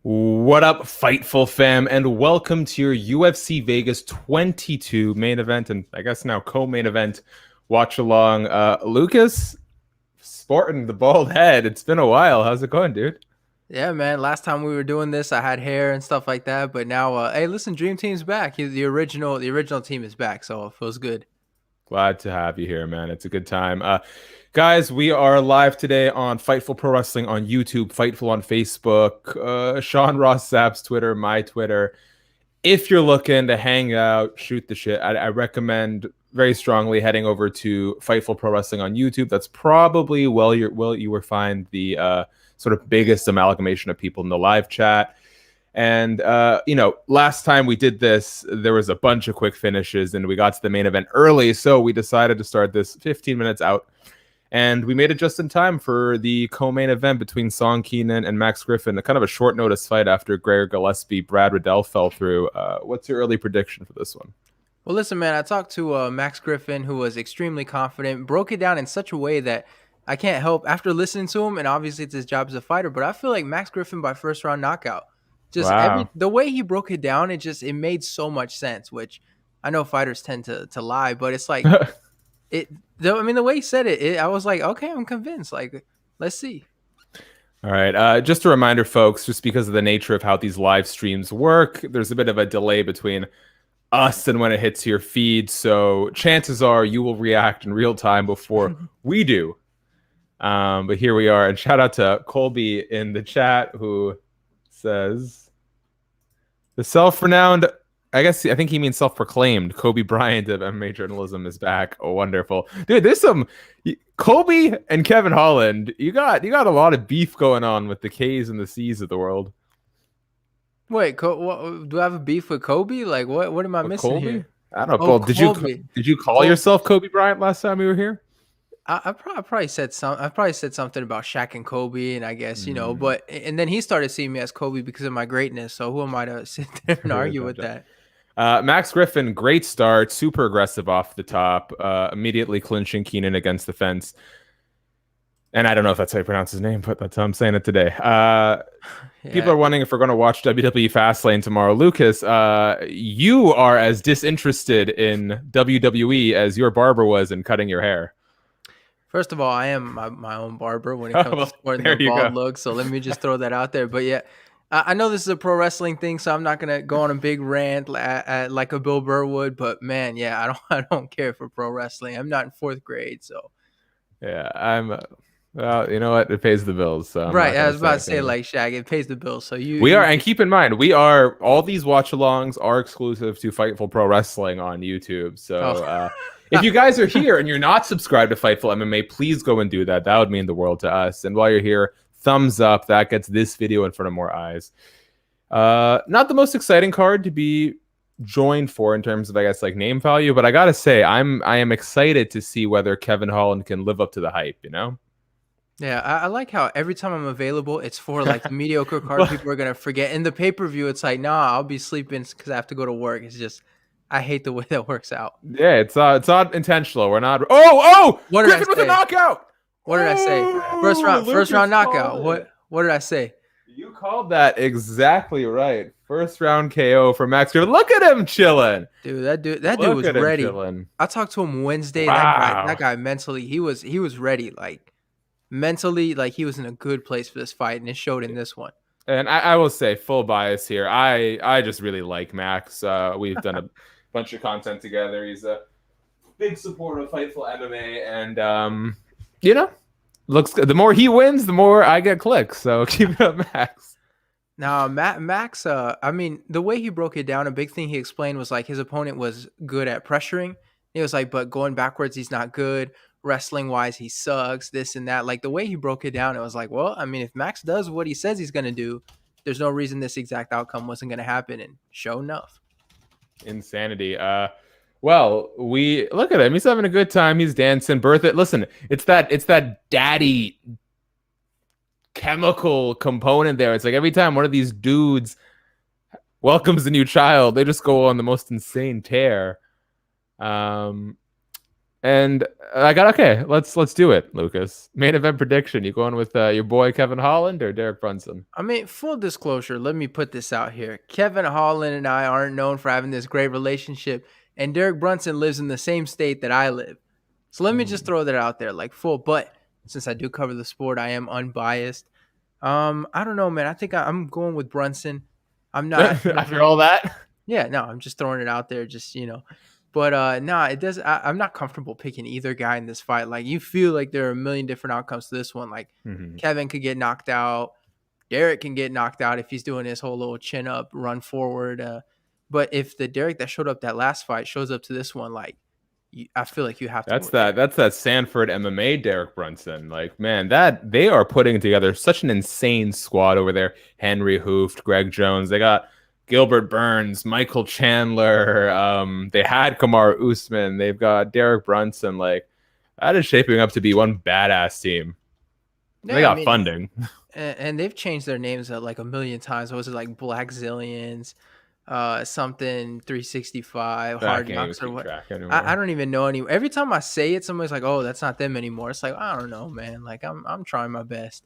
What up, Fightful fam, and welcome to your UFC Vegas 22 main event, and I guess now co-main event watch along. Lucas, sporting the bald head. It's been a while. How's it going, dude? Yeah, man. Last time we were doing this, I had hair and stuff like that. But now, hey, listen, Dream Team's back. The original team is back, so it feels good. Glad to have you here, man. It's a good time. Guys, we are live today on Fightful Pro Wrestling on YouTube, Fightful on Facebook, Sean Ross Sapp's Twitter, my Twitter. If you're looking to hang out, shoot the shit, I recommend very strongly heading over to Fightful Pro Wrestling on YouTube. That's probably you will find the sort of biggest amalgamation of people in the live chat. And last time we did this, there was a bunch of quick finishes, and we got to the main event early, so we decided to start this 15 minutes out. And we made it just in time for the co-main event between Song Keenian and Max Griffin, a kind of a short notice fight after Gregor Gillespie, Brad Riddell fell through. What's your early prediction for this one? Well, listen, man. I talked to Max Griffin, who was extremely confident, broke it down in such a way that I can't help after listening to him. And obviously, it's his job as a fighter, but I feel like Max Griffin by first round knockout. Just Wow. the way he broke it down, it made so much sense. Which I know fighters tend to lie, but it's like it. The way he said it, I was like, okay, I'm convinced. Like, let's see. All right. Just a reminder, folks, just because of the nature of how these live streams work, there's a bit of a delay between us and when it hits your feed. So chances are you will react in real time before we do. But here we are. And shout out to Colby in the chat who says the self-renowned, I think he means self-proclaimed Kobe Bryant of MMA journalism is back. Oh, wonderful. Dude, there's some Kobe and Kevin Holland. You got a lot of beef going on with the K's and the C's of the world. Wait, do I have a beef with Kobe? Like, what am I With missing Colby? here? I don't know. Oh, Paul, Kobe. did you call yourself Kobe Bryant last time you were here? I probably said I probably said something about Shaq and Kobe, and I guess Mm, but and then he started seeing me as Kobe because of my greatness. So who am I to sit there and argue with that? Max Griffin, great start, super aggressive off the top, immediately clinching Keenian against the fence. And I don't know if that's how you pronounce his name, but that's how I'm saying it today. People Yeah. are wondering if we're going to watch WWE Fastlane tomorrow. Lucas, you are as disinterested in WWE as your barber was in cutting your hair. First of all, I am my own barber when it Oh, comes to well, sporting the there you bald go. look. So let me just throw that out there. But yeah, I know this is a pro wrestling thing, so I'm not gonna go on a big rant like a Bill Burr would. But man, yeah, I don't care for pro wrestling. I'm not in fourth grade, so Yeah, well, you know what? It pays the bills, so I'm right. not I going to was say about to anything say more. like Shaq, it pays the bills. So We are, you and keep in mind, all these watch alongs are exclusive to Fightful Pro Wrestling on YouTube. So oh. if you guys are here and you're not subscribed to Fightful MMA, please go and do that. That would mean the world to us. And while you're here, thumbs up. That gets this video in front of more eyes. Not the most exciting card to be joined for in terms of, I guess, like name value, but I gotta say, I am excited to see whether Kevin Holland can live up to the hype. You know. Yeah, I like how every time I'm available, it's for like the mediocre card Well, people are gonna forget. In the pay per view, it's like, nah, I'll be sleeping because I have to go to work. It's just, I hate the way that works out. yeah, it's not intentional. We're not. Oh, What did I Griffin with a say? knockout. What did I say? Oh, First Lucas round called knockout. it. What did I say? You called that exactly right. First round KO for Max Griffin. Look at him chilling. Dude, that dude Look was at him ready. chilling. I talked to him Wednesday. That Wow. guy mentally, he was ready. Like mentally, like he was in a good place for this fight, and it showed in this one. And I will say, full bias here. I just really like Max. We've done a bunch of content together. He's a big supporter of Fightful MMA, and you know, looks good. The more he wins, the more I get clicks. So keep it up, Max. Now, Max, I mean, the way he broke it down, a big thing he explained was like his opponent was good at pressuring. He was like, but going backwards, he's not good. Wrestling wise, he sucks, this and that. Like the way he broke it down, it was like, well, I mean, if Max does what he says he's going to do, there's no reason this exact outcome wasn't going to happen. And sure enough. Insanity. Well, we look at him. He's having a good time. He's dancing. Bertha, listen, it's that daddy chemical component there. It's like every time one of these dudes welcomes a new child, they just go on the most insane tear. Um, And I got okay. Let's do it, Lucas. Main event prediction. You going with your boy Kevin Holland or Derek Brunson? I mean, full disclosure, let me put this out here. Kevin Holland and I aren't known for having this great relationship, and Derek Brunson lives in the same state that I live. So let me just throw that out there, like full. But since I do cover the sport, I am unbiased. I don't know, man. I think I'm going with Brunson. I'm not After all that. Yeah, no, I'm just throwing it out there, just But nah, it does. I'm not comfortable picking either guy in this fight. Like you feel like there are a million different outcomes to this one. Like Kevin could get knocked out, Derek can get knocked out if he's doing his whole little chin up, run forward. But if the Derek that showed up that last fight shows up to this one, like I feel like you have to. That's that Sanford MMA Derek Brunson. Like, man, that they are putting together such an insane squad over there. Henry Hooft, Greg Jones. They got Gilbert Burns, Michael Chandler. They had Kamaru Usman. They've got Derek Brunson. Like, that is shaping up to be one badass team. Yeah, they got funding. And they've changed their names like a million times. What was it, like Black Zillions, something 365, Hard Knocks, or what? I don't even know any. Every time I say it, somebody's like, "Oh, that's not them anymore." It's like, I don't know, man. Like I'm trying my best.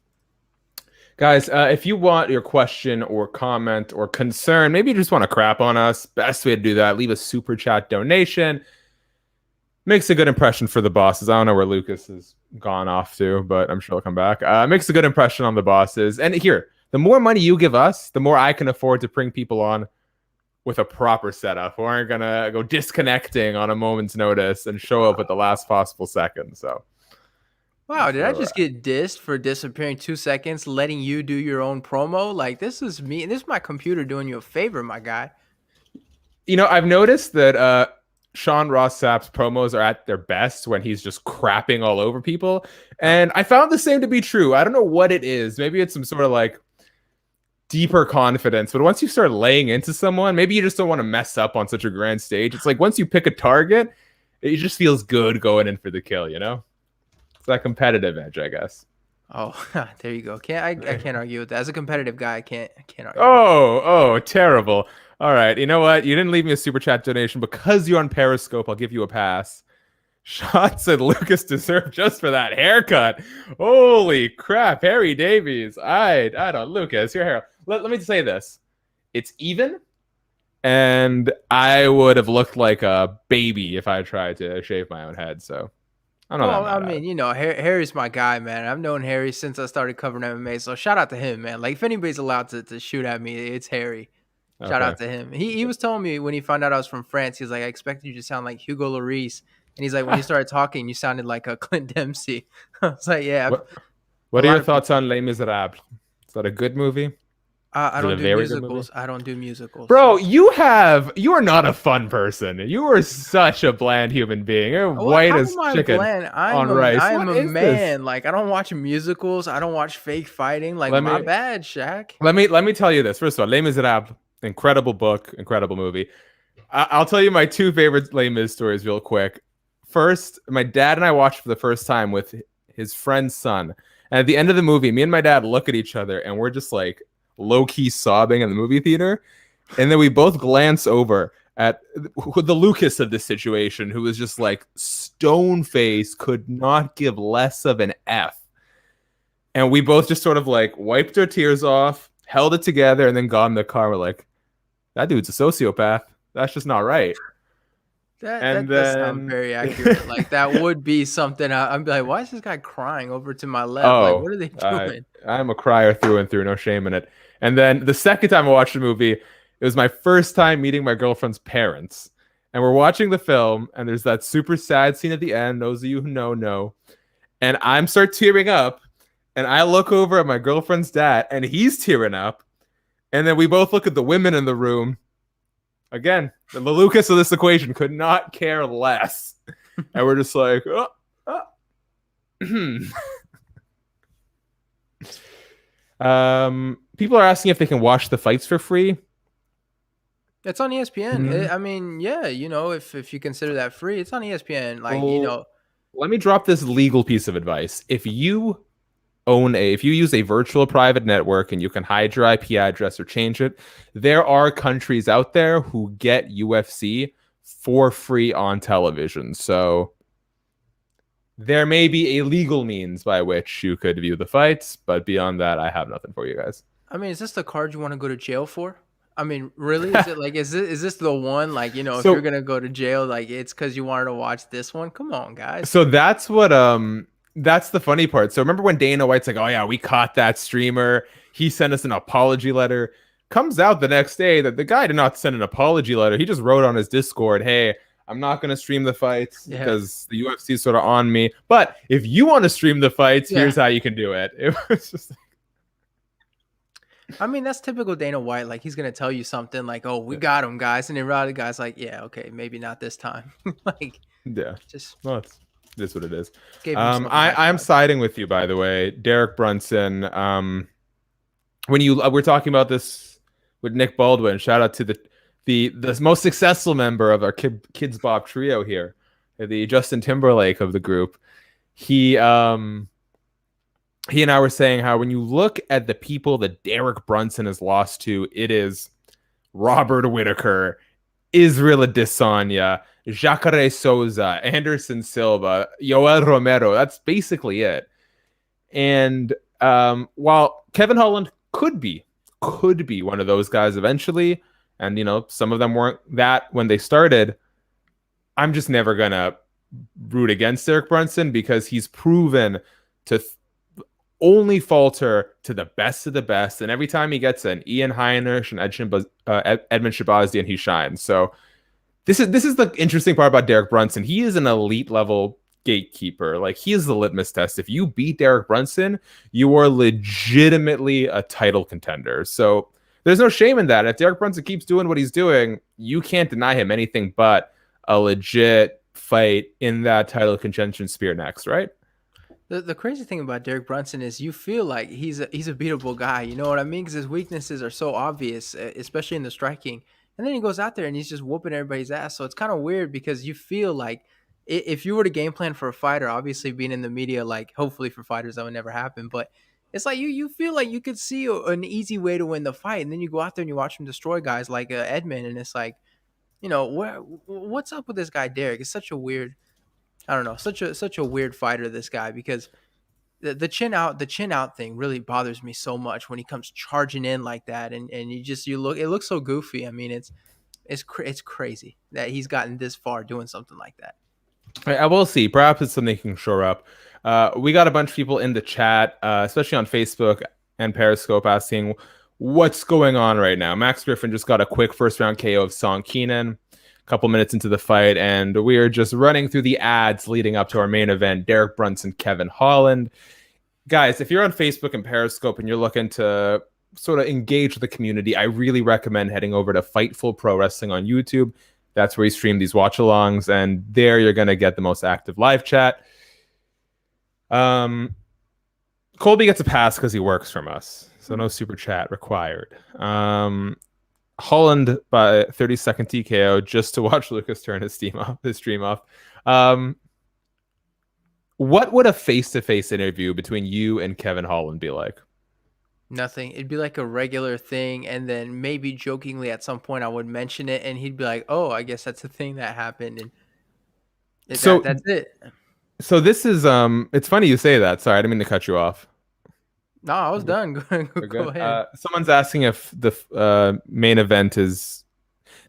Guys, if you want your question or comment or concern, maybe you just want to crap on us, best way to do that, leave a super chat donation. Makes a good impression for the bosses. I don't know where Lucas has gone off to, but I'm sure he'll come back. Makes a good impression on the bosses. And here, the more money you give us, the more I can afford to bring people on with a proper setup. We aren't going to go disconnecting on a moment's notice and show up at the last possible second. So, wow, did I just get dissed for disappearing 2 seconds, letting you do your own promo? Like, this is me. This is my computer doing you a favor, my guy. You know, I've noticed that Sean Ross Sapp's promos are at their best when he's just crapping all over people. And I found the same to be true. I don't know what it is. Maybe it's some sort of like deeper confidence. But once you start laying into someone, maybe you just don't want to mess up on such a grand stage. It's like once you pick a target, it just feels good going in for the kill, you know? It's that competitive edge, I guess. Oh, there you go. I can't argue with that. As a competitive guy, I can't argue. Oh, terrible. All right, you know what? You didn't leave me a super chat donation because you're on Periscope. I'll give you a pass. Shot said Lucas deserved just for that haircut. Holy crap, Harry Davies. I don't, Lucas, your hair. Let me say this. It's even, and I would have looked like a baby if I tried to shave my own head. So I don't know. Well, I mean, you know, Harry's my guy, man. I've known Harry since I started covering MMA. So shout out to him, man. Like if anybody's allowed to shoot at me, it's Harry. Shout out to him. He was telling me when he found out I was from France, he's like, I expected you to sound like Hugo Lloris. And he's like, when you started talking, you sounded like a Clint Dempsey. I was like, yeah. What are your thoughts on Les Miserables? Is that a good movie? I don't do musicals. I don't do musicals. Bro, you are not a fun person. You are such a bland human being. You're white as chicken on rice. I am a man. This? Like I don't watch musicals. I don't watch fake fighting. Like my bad, Shaq. Let me tell you this. First of all, Les Miserables, incredible book, incredible movie. I'll tell you my two favorite Les Mis stories real quick. First, my dad and I watched for the first time with his friend's son. And at the end of the movie, me and my dad look at each other and we're just like low-key sobbing in the movie theater. And then we both glance over at the Lucas of this situation, who was just like stone-faced, could not give less of an F. And we both just sort of like wiped our tears off, held it together, and then got in the car. We're like, that dude's a sociopath. That's just not right. That does sound very accurate. Like that would be something I'd be like, why is this guy crying over to my left? Like, what are they doing? I'm a crier through and through, no shame in it. And then the second time I watched the movie, it was my first time meeting my girlfriend's parents. And we're watching the film, and there's that super sad scene at the end. Those of you who know. And I'm start tearing up, and I look over at my girlfriend's dad, and he's tearing up. And then we both look at the women in the room. Again, the Lucas of this equation could not care less. And we're just like, people are asking if they can watch the fights for free. It's on ESPN. Mm-hmm. I mean, yeah, you know, if you consider that free, it's on ESPN. Like, you know. Let me drop this legal piece of advice. If you use a virtual private network and you can hide your IP address or change it, there are countries out there who get UFC for free on television. So there may be a legal means by which you could view the fights, but beyond that, I have nothing for you guys. I mean, is this the card you want to go to jail for? I mean, really? Is it like is this the one, like, if you're So gonna go to jail, like it's because you wanted to watch this one? Come on, guys. so that's the funny part. So remember when Dana White's like, "Oh yeah, we caught that streamer. He sent us an apology letter." Comes out the next day that the guy did not send an apology letter. He just wrote on his Discord, "Hey, I'm not going to stream the fights Yeah. because the UFC is sort of on me. But if you want to stream the fights, Yeah. here's how you can do it." It was just I mean, that's typical Dana White. Like, he's gonna tell you something like, "Oh, we got him, guys," and then the guy's like, "Yeah, okay, maybe not this time." Like, yeah. just Well, it's what it is. gave him I'm siding with you, by the way, Derek Brunson. When you we're talking about this with Nick Baldwin, shout out to the most successful member of our Kids Bop trio here, the Justin Timberlake of the group. He and I were saying how when you look at the people that Derek Brunson has lost to, it is Robert Whittaker, Israel Adesanya, Jacare Souza, Anderson Silva, Yoel Romero. That's basically it. And while Kevin Holland could be one of those guys eventually, and some of them weren't that when they started, I'm just never gonna root against Derek Brunson because he's proven to only falter to the best of the best, and every time he gets an Ian Heinisch and Edmund Shabazian, he shines. So this is the interesting part about Derek Brunson. He is an elite level gatekeeper. Like, he is the litmus test. If you beat Derek Brunson, you are legitimately a title contender. So there's no shame in that. If Derek Brunson keeps doing what he's doing, you can't deny him anything but a legit fight in that title contention sphere next, right? The crazy thing about Derek Brunson is you feel like he's a beatable guy. You know what I mean? Because his weaknesses are so obvious, especially in the striking. And then he goes out there and he's just whooping everybody's ass. So it's kind of weird because you feel like if you were to game plan for a fighter, obviously being in the media, like hopefully for fighters that would never happen, but it's like you feel like you could see an easy way to win the fight, and then you go out there and you watch him destroy guys like Edmund, and it's like, what's up with this guy Derek? It's such a weird, I don't know, such a weird fighter, this guy, because the chin out thing really bothers me so much when he comes charging in like that, and it looks so goofy. I mean, it's crazy that he's gotten this far doing something like that. I will see. Perhaps it's something he can shore up. We got a bunch of people in the chat, especially on Facebook and Periscope, asking what's going on right now. Max Griffin just got a quick first round KO of Song Keenian a couple minutes into the fight, and we are just running through the ads leading up to our main event, Derek Brunson, Kevin Holland. Guys, if you're on Facebook and Periscope and you're looking to sort of engage with the community, I really recommend heading over to Fightful Pro Wrestling on YouTube. That's where we stream these watch-alongs, and there you're going to get the most active live chat. Colby gets a pass because he works from us, so no super chat required. Holland by 30-second TKO just to watch Lucas turn his stream off. What would a face-to-face interview between you and Kevin Holland be like? Nothing. It'd be like a regular thing, and then maybe jokingly at some point I would mention it, and he'd be like, "Oh, I guess that's the thing that happened," and that's it. So this is it's funny you say that. Sorry, I didn't mean to cut you off. No, I was done. Go ahead. Someone's asking if the main event is.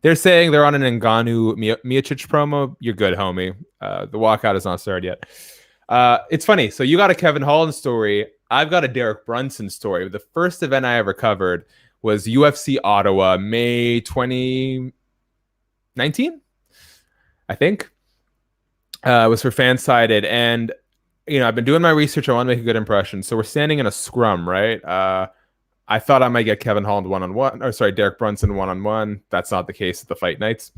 They're saying they're on an Ngannou Miocic promo. You're good, homie. The walkout is not started yet. It's funny. So you got a Kevin Holland story. I've got a Derek Brunson story. The first event I ever covered was UFC Ottawa, May 2019, I think. It was for Fansided, and I've been doing my research. I want to make a good impression. So we're standing in a scrum, right? I thought I might get Kevin Holland Derek Brunson one-on-one. That's not the case at the fight nights.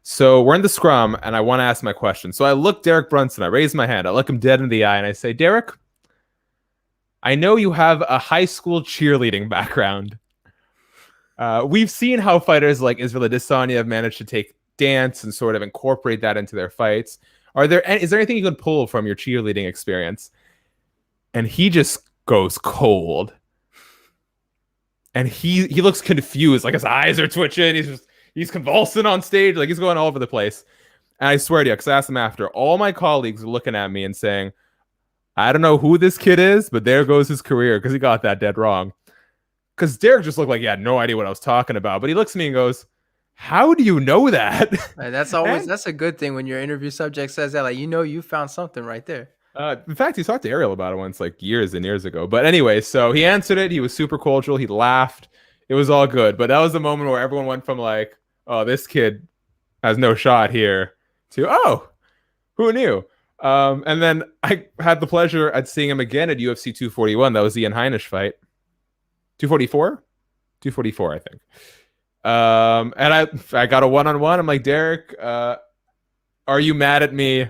So we're in the scrum, and I want to ask my question. So I look Derek Brunson. I raise my hand. I look him dead in the eye, and I say, Derek, I know you have a high school cheerleading background. We've seen how fighters like Israel Adesanya have managed to take dance and sort of incorporate that into their fights. Is there anything you can pull from your cheerleading experience? And he just goes cold. And he looks confused, like his eyes are twitching. He's convulsing on stage, like he's going all over the place. And I swear to you, because I asked him after, all my colleagues are looking at me and saying, I don't know who this kid is, but there goes his career because he got that dead wrong. Because Derek just looked like he had no idea what I was talking about. But he looks at me and goes, how do you know that? That's always And that's a good thing when your interview subject says that. Like, you found something right there. in fact, he talked to Ariel about it once, like years and years ago. But anyway, so he answered it. He was super cordial. He laughed. It was all good. But that was the moment where everyone went from like, oh, this kid has no shot here to, oh, who knew? And then I had the pleasure at seeing him again at UFC 241. That was the Ian Heinisch fight. 244? 244, I think. And I got a one-on-one. I'm like, Derek, are you mad at me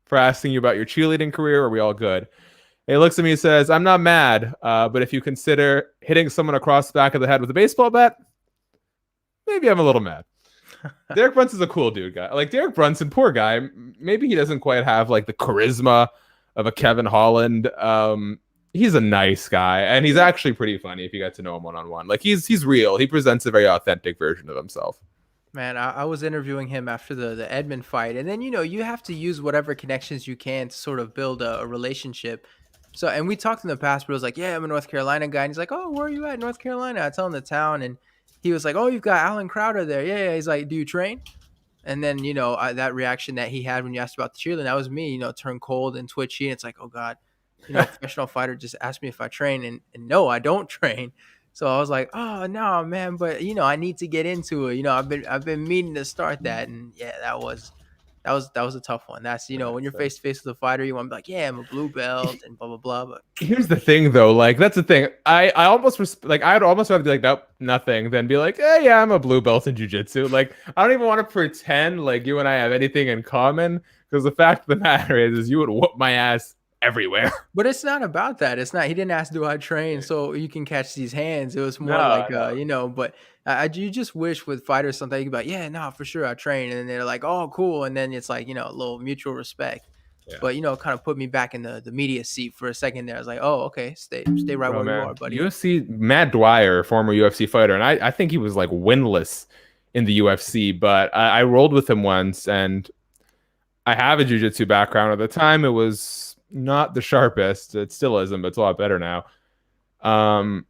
for asking you about your cheerleading career? Or are we all good? And he looks at me and says, I'm not mad, but if you consider hitting someone across the back of the head with a baseball bat, maybe I'm a little mad. Derek Brunson's a cool dude, guy. Like Derek Brunson, poor guy. Maybe he doesn't quite have like the charisma of a Kevin Holland. He's a nice guy, and he's actually pretty funny if you get to know him one-on-one. Like he's real. He presents a very authentic version of himself. Man, I was interviewing him after the Edmund fight, and then you have to use whatever connections you can to sort of build a relationship. So, and we talked in the past, but it was like, yeah, I'm a North Carolina guy, and he's like, oh, where are you at, North Carolina? I tell him the town, and he was like, oh, you've got Alan Crowder there, yeah. He's like, do you train? And then that reaction that he had when you asked about the cheerleading, that was me. Turned cold and twitchy, and it's like, oh God, professional fighter just asked me if I train, and no, I don't train. So I was like, oh no, man, but I need to get into it. I've been meaning to start that, and yeah, that was a tough one. That's when you're face to face with a fighter, you want to be like, yeah, I'm a blue belt and blah blah blah. But Here's the thing, though. Like that's the thing. I almost like I'd almost rather be like, nope, nothing, than be like, hey, yeah, I'm a blue belt in jiu-jitsu. Like I don't even want to pretend like you and I have anything in common, because the fact of the matter is you would whoop my ass everywhere. But it's not about that. It's not. He didn't ask, "Do I train so you can catch these hands?" It was more No, like, no. But you just wish with fighters sometimes you could be like, "Yeah, no, for sure, I train," and then they're like, "Oh, cool," and then it's like a little mutual respect. Yeah. But kind of put me back in the media seat for a second there. I was like, "Oh, okay, stay right Oh where you man, are, buddy." UFC Matt Dwyer, former UFC fighter, and I think he was like winless in the UFC, but I rolled with him once, and I have a jiu-jitsu background. At the time, it was not the sharpest. It still isn't, but it's a lot better now. Um,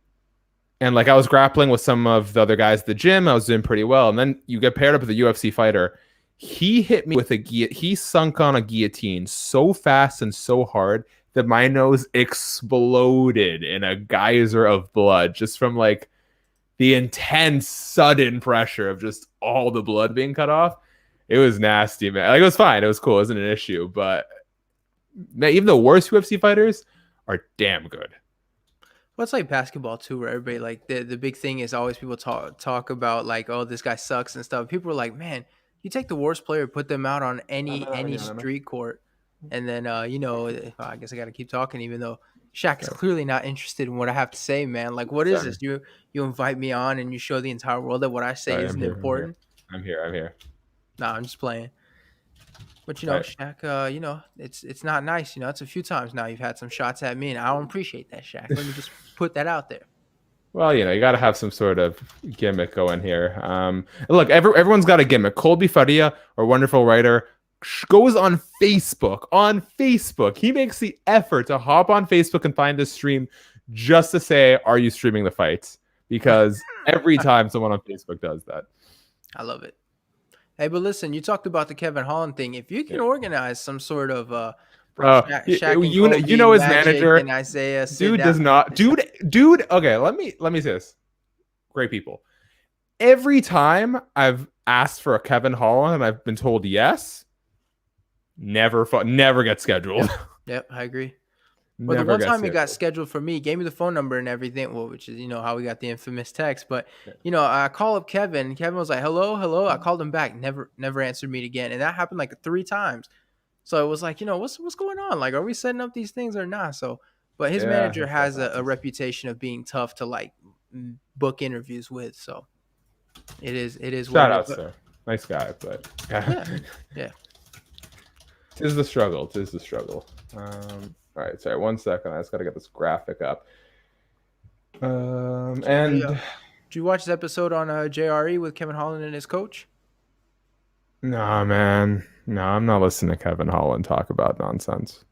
and like I was grappling with some of the other guys at the gym. I was doing pretty well, and then you get paired up with a UFC fighter. He hit me with a he sunk on a guillotine so fast and so hard that my nose exploded in a geyser of blood just from like the intense sudden pressure of just all the blood being cut off. It was nasty, man. Like it was fine. It was cool. It wasn't an issue, but man, even the worst UFC fighters are damn good. Well, it's like basketball too, where everybody like the big thing is always people talk about like, oh, this guy sucks and stuff. People are like, man, you take the worst player, put them out on any street court, and then I guess I got to keep talking, even though Shaq is clearly not interested in what I have to say, man. Like, what is this? You invite me on and you show the entire world that what I say Sorry, isn't important. I'm here. I'm here. Nah, I'm just playing. But All right. Shaq, it's not nice. It's a few times now you've had some shots at me, and I don't appreciate that, Shaq. Let me just put that out there. Well, you got to have some sort of gimmick going here. Look, everyone's got a gimmick. Colby Faria, our wonderful writer, goes on Facebook. On Facebook, he makes the effort to hop on Facebook and find this stream just to say, "Are you streaming the fights?" Because every time someone on Facebook does that, I love it. Hey, but listen, you talked about the Kevin Holland thing. If you can organize some sort of where Shaq and you Kobe, know his Magic, manager, and Isaiah sit dude down. does not, dude. Okay, let me say this. Great people. Every time I've asked for a Kevin Holland and I've been told yes, never get scheduled. Yep, I agree. Well, the Never one get time he got scheduled. scheduled for me, he gave me the phone number and everything, well, which is how we got the infamous text. But I call up Kevin. Kevin was like, "Hello, hello." I called him back, never answered me again, and that happened like 3 times. So it was like, what's going on? Like, are we setting up these things or not? So, but his Yeah, manager has a reputation of being tough to like book interviews with. So it is what shout it out, is. But sir. Nice guy, but yeah, yeah. tis the struggle. Tis the struggle. All right, sorry, 1 second. I just got to get this graphic up. And Did you watch this episode on JRE with Kevin Holland and his coach? Nah, man. No, I'm not listening to Kevin Holland talk about nonsense.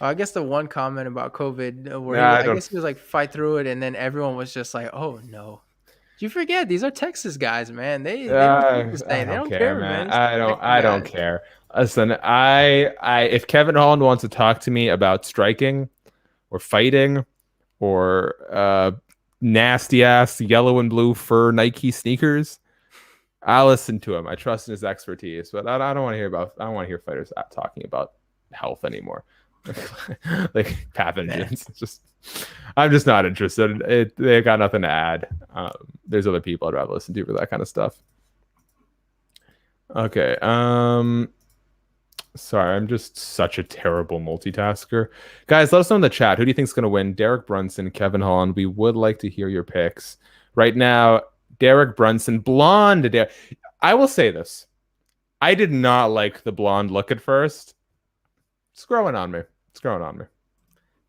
I guess the one comment about COVID where Nah, I I don't. guess he was like fight through it, and then everyone was just like, "Oh no." You forget these are Texas guys, man. They don't keep the I same. They don't don't care, care, man. man. It's Texas I don't guys. care. Listen, if Kevin Holland wants to talk to me about striking or fighting or nasty ass yellow and blue fur Nike sneakers, I'll listen to him. I trust in his expertise, but I don't want to hear about. I don't want to hear fighters talking about health anymore, like Man. pathogens. It's just, I'm just not interested. They got nothing to add. There's other people I'd rather listen to for that kind of stuff. Okay. Sorry, I'm just such a terrible multitasker. Guys, let us know in the chat. Who do you think is going to win? Derek Brunson, Kevin Holland. We would like to hear your picks. Right now, Derek Brunson, blonde. I will say this. I did not like the blonde look at first. It's growing on me. It's growing on me.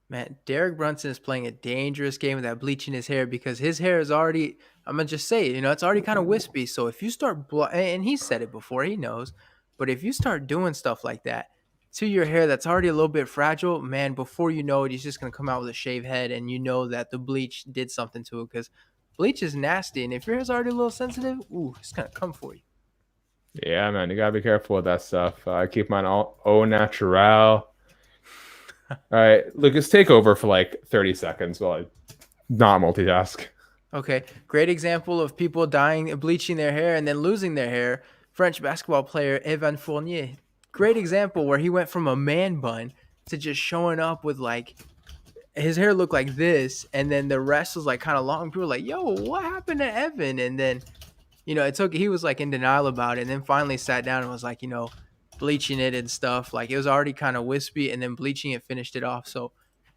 Man, Derek Brunson is playing a dangerous game with that bleaching his hair because his hair is already, I'm going to just say, it's already kind of wispy. So if you start, and he said it before, he knows, but if you start doing stuff like that to your hair that's already a little bit fragile, man, before you know it, he's just going to come out with a shaved head and you know that the bleach did something to it because bleach is nasty. And if your hair's already a little sensitive, ooh, it's going to come for you. Yeah, man, you gotta be careful with that stuff. I keep mine all au natural. All right, Lucas, take over for like 30 seconds while I not multitask. Okay, great example of people dying, bleaching their hair and then losing their hair. French basketball player Evan Fournier. Great example where he went from a man bun to just showing up with like his hair looked like this, and then the rest was like kind of long. People were like, "Yo, what happened to Evan?" And then he was like in denial about it, and then finally sat down and was like, bleaching it and stuff. Like it was already kind of wispy, and then bleaching it finished it off. So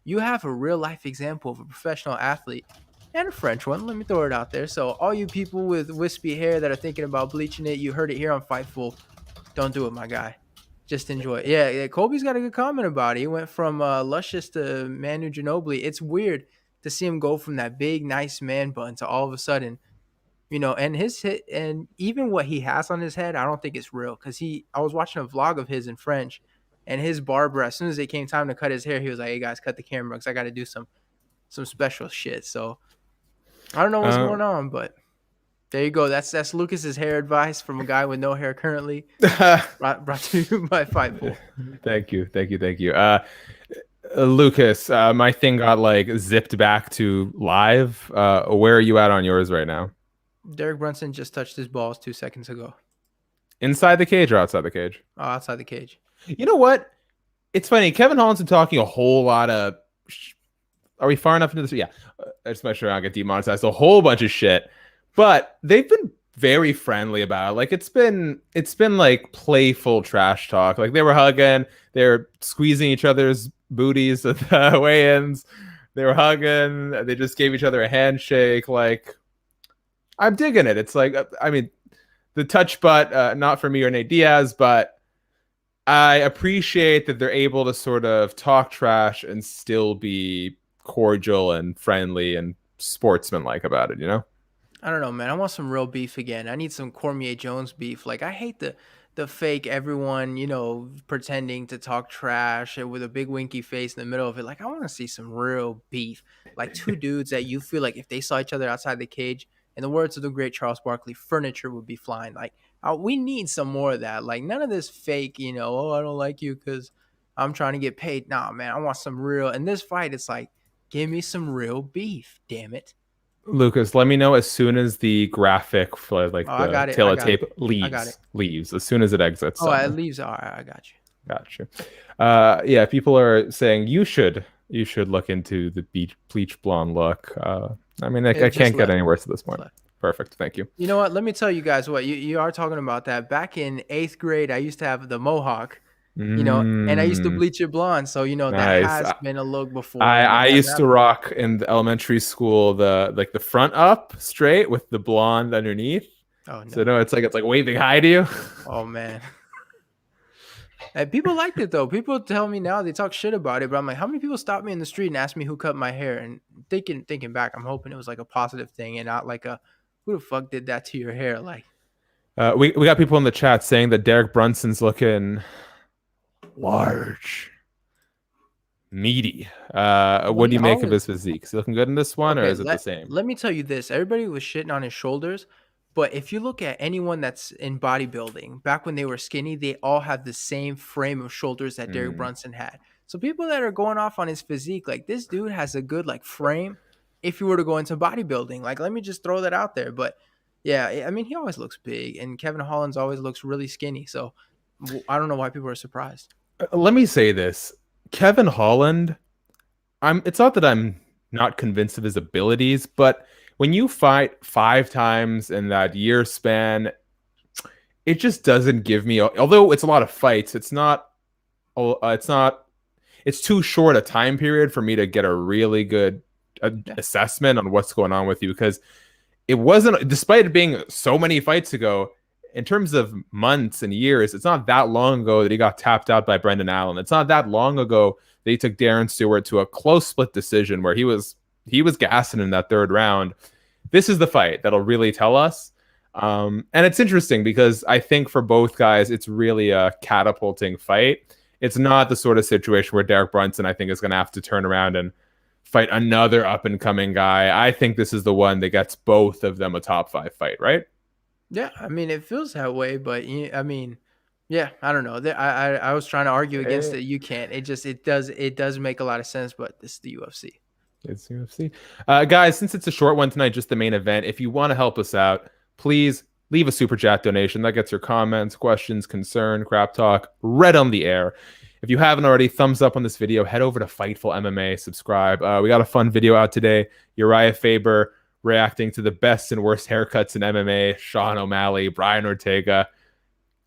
you have a real life example of a professional athlete and a French one. Let me throw it out there. So all you people with wispy hair that are thinking about bleaching it, you heard it here on Fightful. Don't do it, my guy. Just enjoy it. Yeah, Colby's got a good comment about it. He went from luscious to Manu Ginobili. It's weird to see him go from that big, nice man bun to all of a sudden and his hit, and even what he has on his head, I don't think it's real. I was watching a vlog of his in French, and his barber, as soon as it came time to cut his hair, he was like, "Hey guys, cut the camera because I got to do some special shit." So I don't know what's Uh, going on, but there you go. That's Lucas's hair advice from a guy with no hair currently. Brought to you by Fightful. thank you, thank you, thank you. Lucas, my thing got like zipped back to live. Where are you at on yours right now? Derek Brunson just touched his balls 2 seconds ago. Inside the cage or outside the cage? Oh, outside the cage. You know what? It's funny. Kevin Holland's been talking a whole lot of. Are we far enough into this? Yeah. I just make sure I don't get demonetized. A whole bunch of shit, but they've been very friendly about it. Like it's been like playful trash talk. Like they were hugging, they're squeezing each other's booties at the weigh-ins. They were hugging. They just gave each other a handshake. Like I'm digging it. It's like I mean, the touch butt, not for me or Nate Diaz, but I appreciate that they're able to sort of talk trash and still be cordial and friendly and sportsmanlike about it, you know? I don't know, man. I want some real beef again. I need some Cormier Jones beef. Like I hate the fake everyone, pretending to talk trash and with a big winky face in the middle of it. Like I want to see some real beef. Like two dudes that you feel like if they saw each other outside the cage, in the words of the great Charles Barkley, furniture would be flying. Like we need some more of that. Like none of this fake, oh, I don't like you because I'm trying to get paid. Nah, man, I want some real. In this fight, it's like, give me some real beef, damn it. Lucas, let me know as soon as the graphic for like Oh, I the got it. I tail of got it. tape I got it. leaves as soon as it exits Oh, it somewhere. leaves. All right, I got you. Gotcha. Yeah, people are saying you should look into the bleach blonde look. I mean, I It just can't get left. any worse at this Just point. left. Perfect. Thank you. You know what? Let me tell you guys what you are talking about that. Back in 8th grade, I used to have the mohawk, and I used to Mm, bleach it blonde. So, that nice. has been a look before I and it I has used to happened. rock in the elementary school the front up straight with the blonde underneath. Oh, So no. no, it's like waving hi to you. Oh, man. And people liked it, though. People tell me now they talk shit about it, but I'm like, how many people stop me in the street and ask me who cut my hair? And thinking back, I'm hoping it was like a positive thing and not like a, who the fuck did that to your hair? Like, We got people in the chat saying that Derek Brunson's looking large, meaty. Let What do me you make of always his physique? Is he looking good in this one, or Okay, is it the let same? let me tell you this. Everybody was shitting on his shoulders, but if you look at anyone that's in bodybuilding, back when they were skinny, they all have the same frame of shoulders that Derek Mm. Brunson had. So people that are going off on his physique, like this dude has a good like frame if you were to go into bodybuilding. Like let me just throw that out there. But yeah, I mean he always looks big and Kevin Holland's always looks really skinny. So I don't know why people are surprised. Let me say this: Kevin Holland. It's not that I'm not convinced of his abilities, but when you fight 5 times in that year span, it just doesn't give me. Although it's a lot of fights, it's not. It's not. It's too short a time period for me to get a really good Yeah. assessment on what's going on with you, because it wasn't, despite it being so many fights ago, in terms of months and years, it's not that long ago that he got tapped out by Brendan Allen. It's not that long ago that he took Darren Stewart to a close split decision where he was gassing in that third round. This is the fight that'll really tell us. And it's interesting because I think for both guys, it's really a catapulting fight. It's not the sort of situation where Derek Brunson, I think, is going to have to turn around and fight another up and coming guy. I think this is the one that gets both of them a top 5 fight, right? Yeah, I mean, it feels that way, but I mean, yeah, I don't know. I was trying to argue against Eh, it. You can't. It does make a lot of sense, but this is the UFC. It's UFC. Guys, since it's a short one tonight, just the main event, if you want to help us out, please leave a super chat donation. That gets your comments, questions, concern, crap talk read on the air. If you haven't already, thumbs up on this video. Head over to Fightful MMA, subscribe. We got a fun video out today. Uriah Faber reacting to the best and worst haircuts in MMA. Sean O'Malley, Brian Ortega,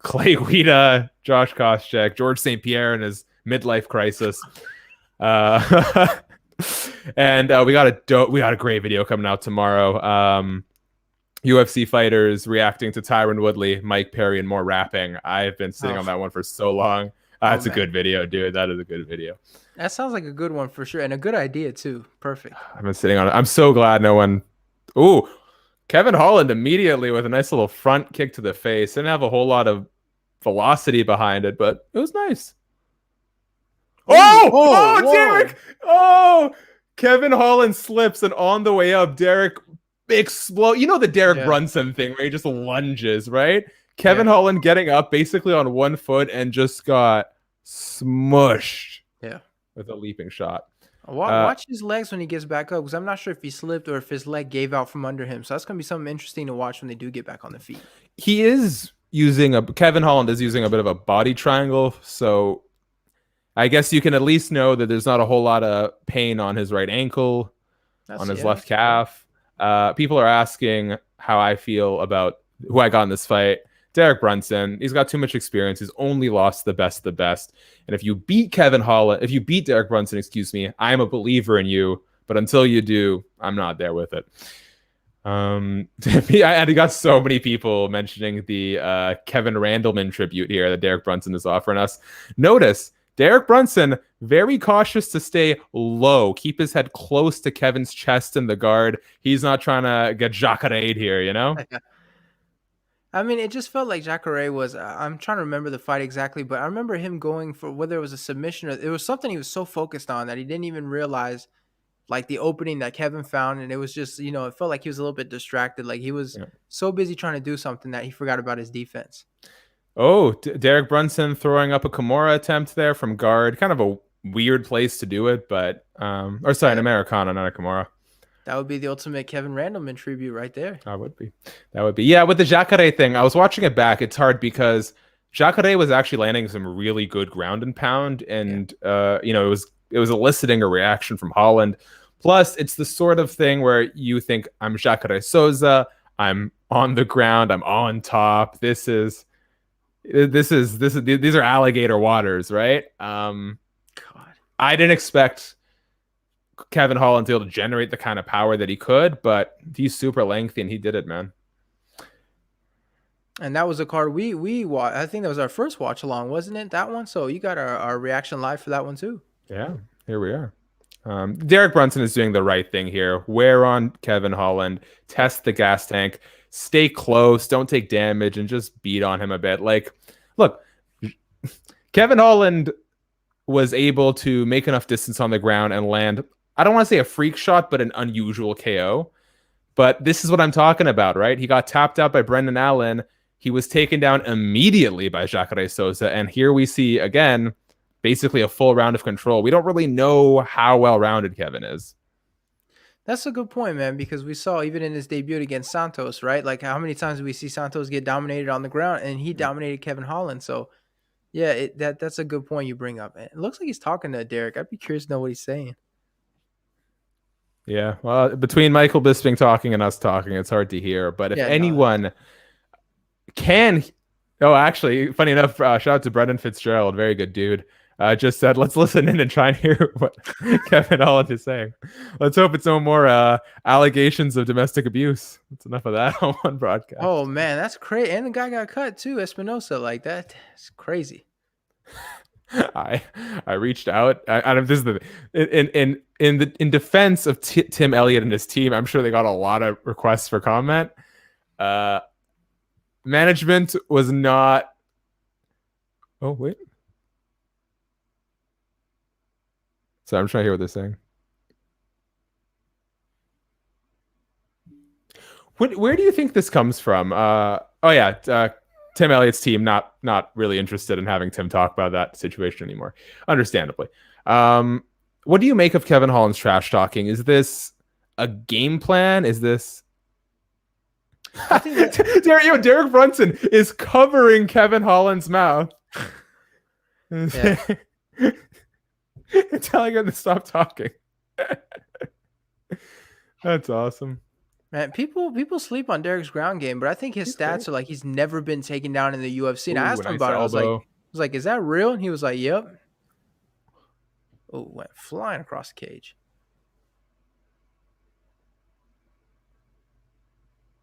Clay Guida, Josh Koscheck, George St. Pierre in his midlife crisis. Uh, and we got a great video coming out tomorrow. UFC fighters reacting to Tyron Woodley, Mike Perry, and more rapping. I've been sitting on that one for so long. Oh That's a man, good video, dude. That is a good video. that sounds like a good one for sure, and a good idea too. Perfect. I've been sitting on it. I'm so glad no one. Ooh, Kevin Holland immediately with a nice little front kick to the face. Didn't have a whole lot of velocity behind it, but it was nice. Ooh, Oh, oh, oh, whoa. Derek. Oh, Kevin Holland slips, and on the way up, Derek explode. You know the Derek Yeah, Brunson thing where he just lunges, right? Kevin yeah, Holland getting up basically on one foot and just got smushed yeah. with a leaping shot. Uh, Watch his legs when he gets back up, because I'm not sure if he slipped or if his leg gave out from under him. So that's gonna be something interesting to watch when they do get back on the feet. Kevin Holland is using a bit of a body triangle, so I guess you can at least know that there's not a whole lot of pain on his right ankle, on his left That's fair. calf. People are asking how I feel about who I got in this fight. Derek Brunson, he's got too much experience. He's only lost the best of the best. And if you beat Derek Brunson, excuse me, I'm a believer in you. But until you do, I'm not there with it. I got so many people mentioning the Kevin Randleman tribute here that Derek Brunson is offering us. Notice Derek Brunson, very cautious to stay low, keep his head close to Kevin's chest in the guard. He's not trying to get jacareed here, you know? I mean, it just felt like Jacare was. I'm trying to remember the fight exactly, but I remember him going for whether it was a submission or it was something he was so focused on that he didn't even realize like the opening that Kevin found, and it was just it felt like he was a little bit distracted, like he was Yeah. so busy trying to do something that he forgot about his defense. Oh, Derek Brunson throwing up a Kimura attempt there from guard. Kind of a weird place to do it, but or sorry, an Yeah, Americana, not a Kimura. that would be the ultimate Kevin Randleman tribute right there. That would be. That would be. Yeah, with the Jacare thing, I was watching it back. It's hard because Jacare was actually landing some really good ground and pound, Yeah, and it was eliciting a reaction from Holland. Plus, it's the sort of thing where you think I'm Jacare Souza, I'm on the ground, I'm on top. These are alligator waters, right? God. I didn't expect Kevin Holland to be able to generate the kind of power that he could, but he's super lengthy and he did it, man. And that was a card we watched. I think that was our first watch along, wasn't it? That one. So you got our reaction live for that one too. Yeah, here we are. Derek Brunson is doing the right thing here. Wear on Kevin Holland, test the gas tank, stay close, don't take damage, and just beat on him a bit. Like, look, Kevin Holland was able to make enough distance on the ground and land, I don't want to say a freak shot, but an unusual KO. But this is what I'm talking about, right? He got tapped out by Brendan Allen. He was taken down immediately by Jacare Souza. And here we see, again, basically a full round of control. We don't really know how well-rounded Kevin is. That's a good point, man, because we saw even in his debut against Santos, right? Like, how many times do we see Santos get dominated on the ground, and he dominated Kevin Holland? So, yeah, that's a good point you bring up. It looks like he's talking to Derek. I'd be curious to know what he's saying. Yeah, well, between Michael Bisping talking and us talking, it's hard to hear. But if anyone can... Oh, actually, funny enough, shout out to Brendan Fitzgerald. Very good dude. Just said, let's listen in and try and hear what Kevin Holland is saying. Let's hope it's no more allegations of domestic abuse. That's enough of that on one broadcast. Oh, man, that's crazy. And the guy got cut, too, Espinosa. Like, that. It's crazy. I reached out. This is in defense of Tim Elliott and his team. I'm sure they got a lot of requests for comment. Management was not. Oh wait. So I'm trying to hear what they're saying. Where do you think this comes from? Tim Elliott's team not really interested in having Tim talk about that situation anymore, understandably. What do you make of Kevin Holland's trash talking? Is this a game plan? Is this... I think Derek Brunson is covering Kevin Holland's mouth. Yeah. Telling him to stop talking. That's awesome. Man, people sleep on Derek's ground game, but I think his stats are like he's never been taken down in the UFC. And I asked him about it. I was like, is that real? And he was like, yep. Oh, went flying across the cage.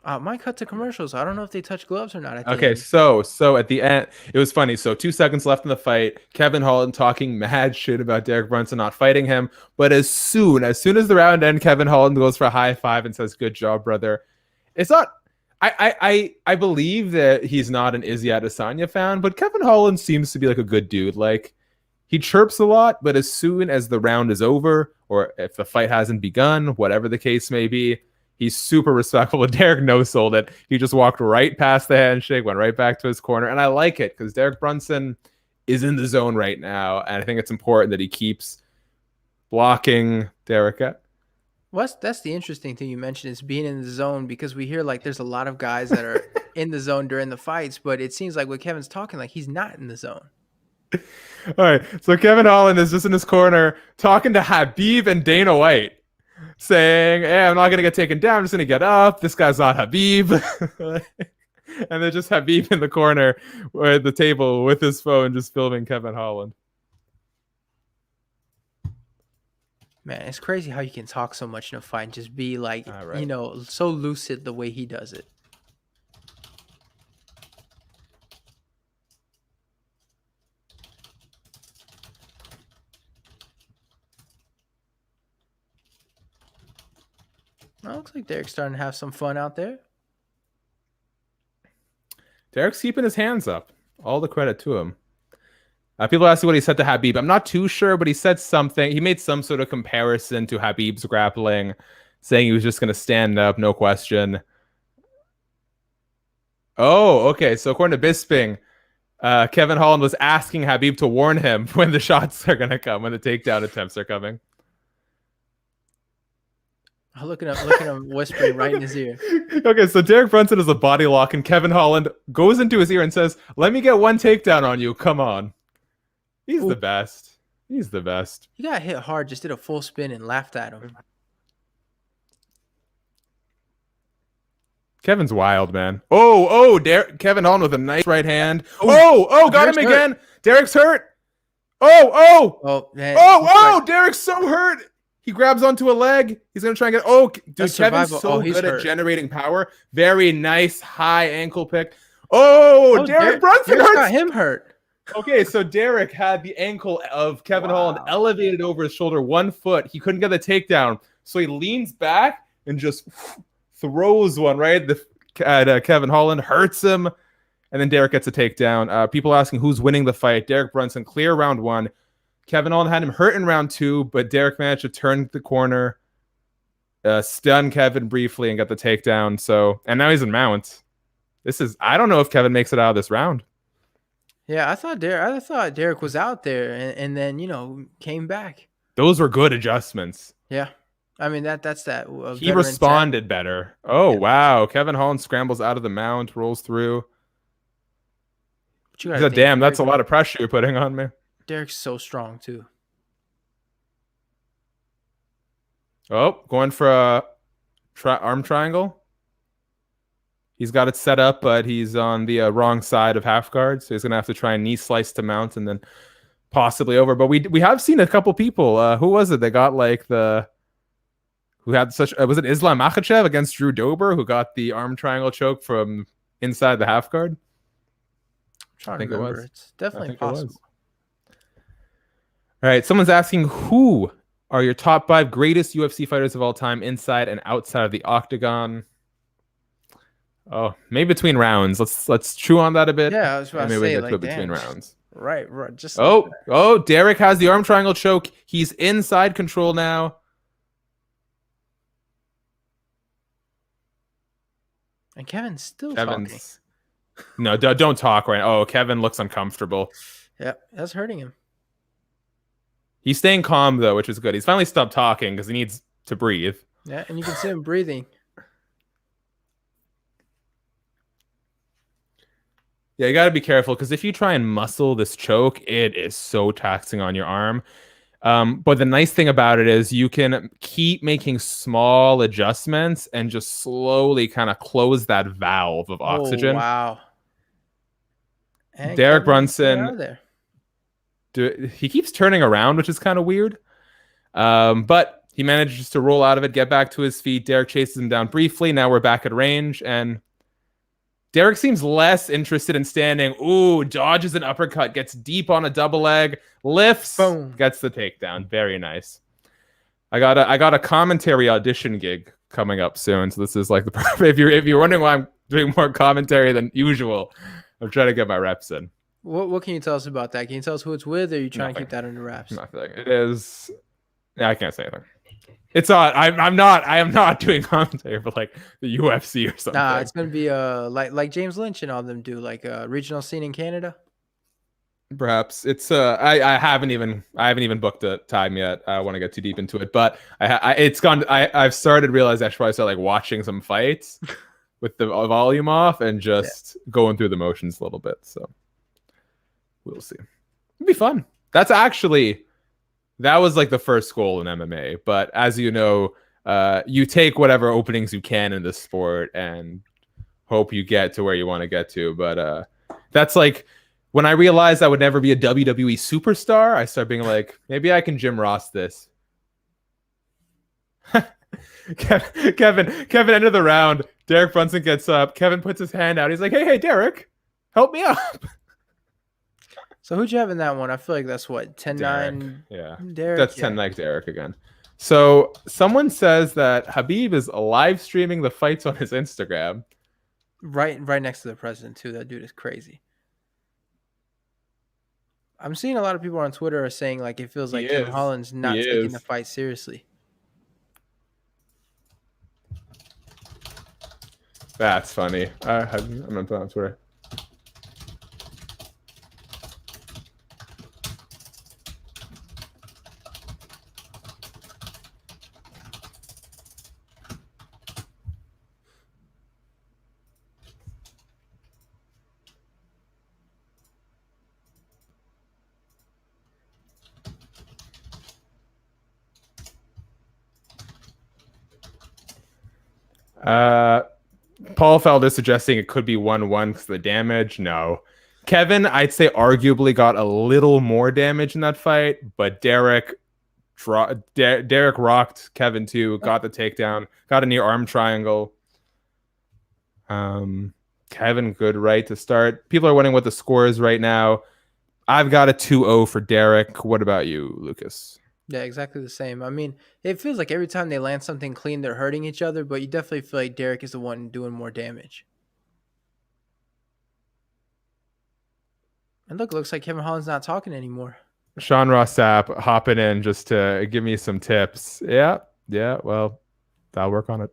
Might cut to commercials. I don't know if they touch gloves or not. Okay, so at the end, it was funny. So 2 seconds left in the fight. Kevin Holland talking mad shit about Derek Brunson not fighting him. But as soon as the round ends, Kevin Holland goes for a high five and says, "Good job, brother." It's not. I believe that he's not an Izzy Adesanya fan, but Kevin Holland seems to be like a good dude. Like, he chirps a lot, but as soon as the round is over, or if the fight hasn't begun, whatever the case may be, he's super respectful. And Derek no-sold it. He just walked right past the handshake, went right back to his corner. And I like it because Derek Brunson is in the zone right now. And I think it's important that he keeps blocking Derek. Well, that's the interesting thing you mentioned is being in the zone, because we hear like there's a lot of guys that are in the zone during the fights, but it seems like when Kevin's talking, like he's not in the zone. All right. So Kevin Holland is just in his corner talking to Habib and Dana White, saying, "Hey, I'm not going to get taken down. I'm just going to get up. This guy's not Habib." And then just Habib in the corner at the table with his phone just filming Kevin Holland. Man, it's crazy how you can talk so much in a fight and just be like, so lucid the way he does it. Well, looks like Derek's starting to have some fun out there. Derek's keeping his hands up. All the credit to him. People ask me what he said to Habib. I'm not too sure, but he said something. He made some sort of comparison to Habib's grappling, saying he was just going to stand up, no question. Oh, okay. So according to Bisping, Kevin Holland was asking Habib to warn him when the shots are going to come, when the takedown attempts are coming. Look at him whispering right in his ear. Okay, so Derek Brunson is a body lock, and Kevin Holland goes into his ear and says, "Let me get one takedown on you. Come on." He's the best. He's the best. He got hit hard, just did a full spin and laughed at him. Kevin's wild, man. Kevin Holland with a nice right hand. Got him again. Derek's hurt. Derek's so hurt. He grabs onto a leg. He's going to try and get... dude, Kevin's so good at generating power. Very nice high ankle pick. Derek Brunson got him hurt. Okay, so Derek had the ankle of Kevin Holland Wow. elevated over his shoulder, 1 foot. He couldn't get the takedown, so he leans back and just throws one right at Kevin Holland, hurts him, and then Derek gets a takedown. People asking who's winning the fight. Derek Brunson, clear round 1. Kevin Holland had him hurt in round 2, but Derek managed to turn the corner, stun Kevin briefly, and got the takedown. So, and now he's in mount. I don't know if Kevin makes it out of this round. Yeah, I thought Derek was out there and then, came back. Those were good adjustments. Yeah. I mean, that's that. He responded better. Oh, yeah. Wow. Kevin Holland scrambles out of the mount, rolls through. He said, damn, that's a lot of pressure you're putting on me. Derek's so strong, too. Oh, going for a arm triangle. He's got it set up, but he's on the wrong side of half guard, so he's going to have to try and knee slice to mount and then possibly over. But we have seen a couple people. Who was it? They got like who had such was it Islam Makhachev against Drew Dober, who got the arm triangle choke from inside the half guard? I think it was. It's definitely possible. All right, someone's asking, who are your top 5 greatest UFC fighters of all time inside and outside of the octagon? Oh, maybe between rounds. Let's chew on that a bit. Yeah, I was about to say, like, between rounds. Right. Just Derek has the arm triangle choke. He's inside control now. And Kevin's still talking. No, don't talk right now. Oh, Kevin looks uncomfortable. Yeah, that's hurting him. He's staying calm, though, which is good. He's finally stopped talking because he needs to breathe. Yeah, and you can see him breathing. Yeah, you got to be careful because if you try and muscle this choke, it is so taxing on your arm. But the nice thing about it is you can keep making small adjustments and just slowly kind of close that valve of oxygen. Oh, wow. And Derek Brunson, he keeps turning around, which is kind of weird. But he manages to roll out of it, get back to his feet. Derek chases him down briefly. Now we're back at range, and Derek seems less interested in standing. Ooh, dodges an uppercut, gets deep on a double leg, lifts, boom, gets the takedown. Very nice. I got a commentary audition gig coming up soon, so this is like the if you're wondering why I'm doing more commentary than usual, I'm trying to get my reps in. What can you tell us about that? Can you tell us who it's with, or are you trying to keep that under wraps? Nothing. It is. Yeah, I can't say anything. It's not. I am not doing commentary for like the UFC or something. Nah, it's gonna be like James Lynch and all them do, like a regional scene in Canada. Perhaps it's I haven't even booked a time yet. I want to get too deep into it, but I've started realizing I should probably start like watching some fights with the volume off and just going through the motions a little bit. So we'll see. It'd be fun. That was like the first goal in MMA, but as you know, you take whatever openings you can in the sport and hope you get to where you want to get to. But that's like when I realized I would never be a WWE superstar, I started being like, maybe I can Jim Ross this. Kevin, end of the round. Derek Brunson gets up. Kevin puts his hand out. He's like, hey, Derek, help me up. So who'd you have in that one? I feel like that's what 10-9. Yeah, Derek. That's 10-9 Derek again. So someone says that Habib is live streaming the fights on his Instagram. Right next to the president too. That dude is crazy. I'm seeing a lot of people on Twitter are saying like it feels like Kevin Holland's not taking the fight seriously. That's funny. I'm gonna put it on Twitter. Paul Felder suggesting it could be 1-1 because of the damage. No. Kevin, I'd say arguably got a little more damage in that fight, but Derek rocked Kevin too, got the takedown, got a near arm triangle. Kevin, good right to start. People are wondering what the score is right now. I've got a 2-0 for Derek. What about you, Lucas? Yeah, exactly the same. I mean, it feels like every time they land something clean, they're hurting each other, but you definitely feel like Derek is the one doing more damage. And look, it looks like Kevin Holland's not talking anymore. Sean Ross Sapp hopping in just to give me some tips. Yeah, well, I'll work on it.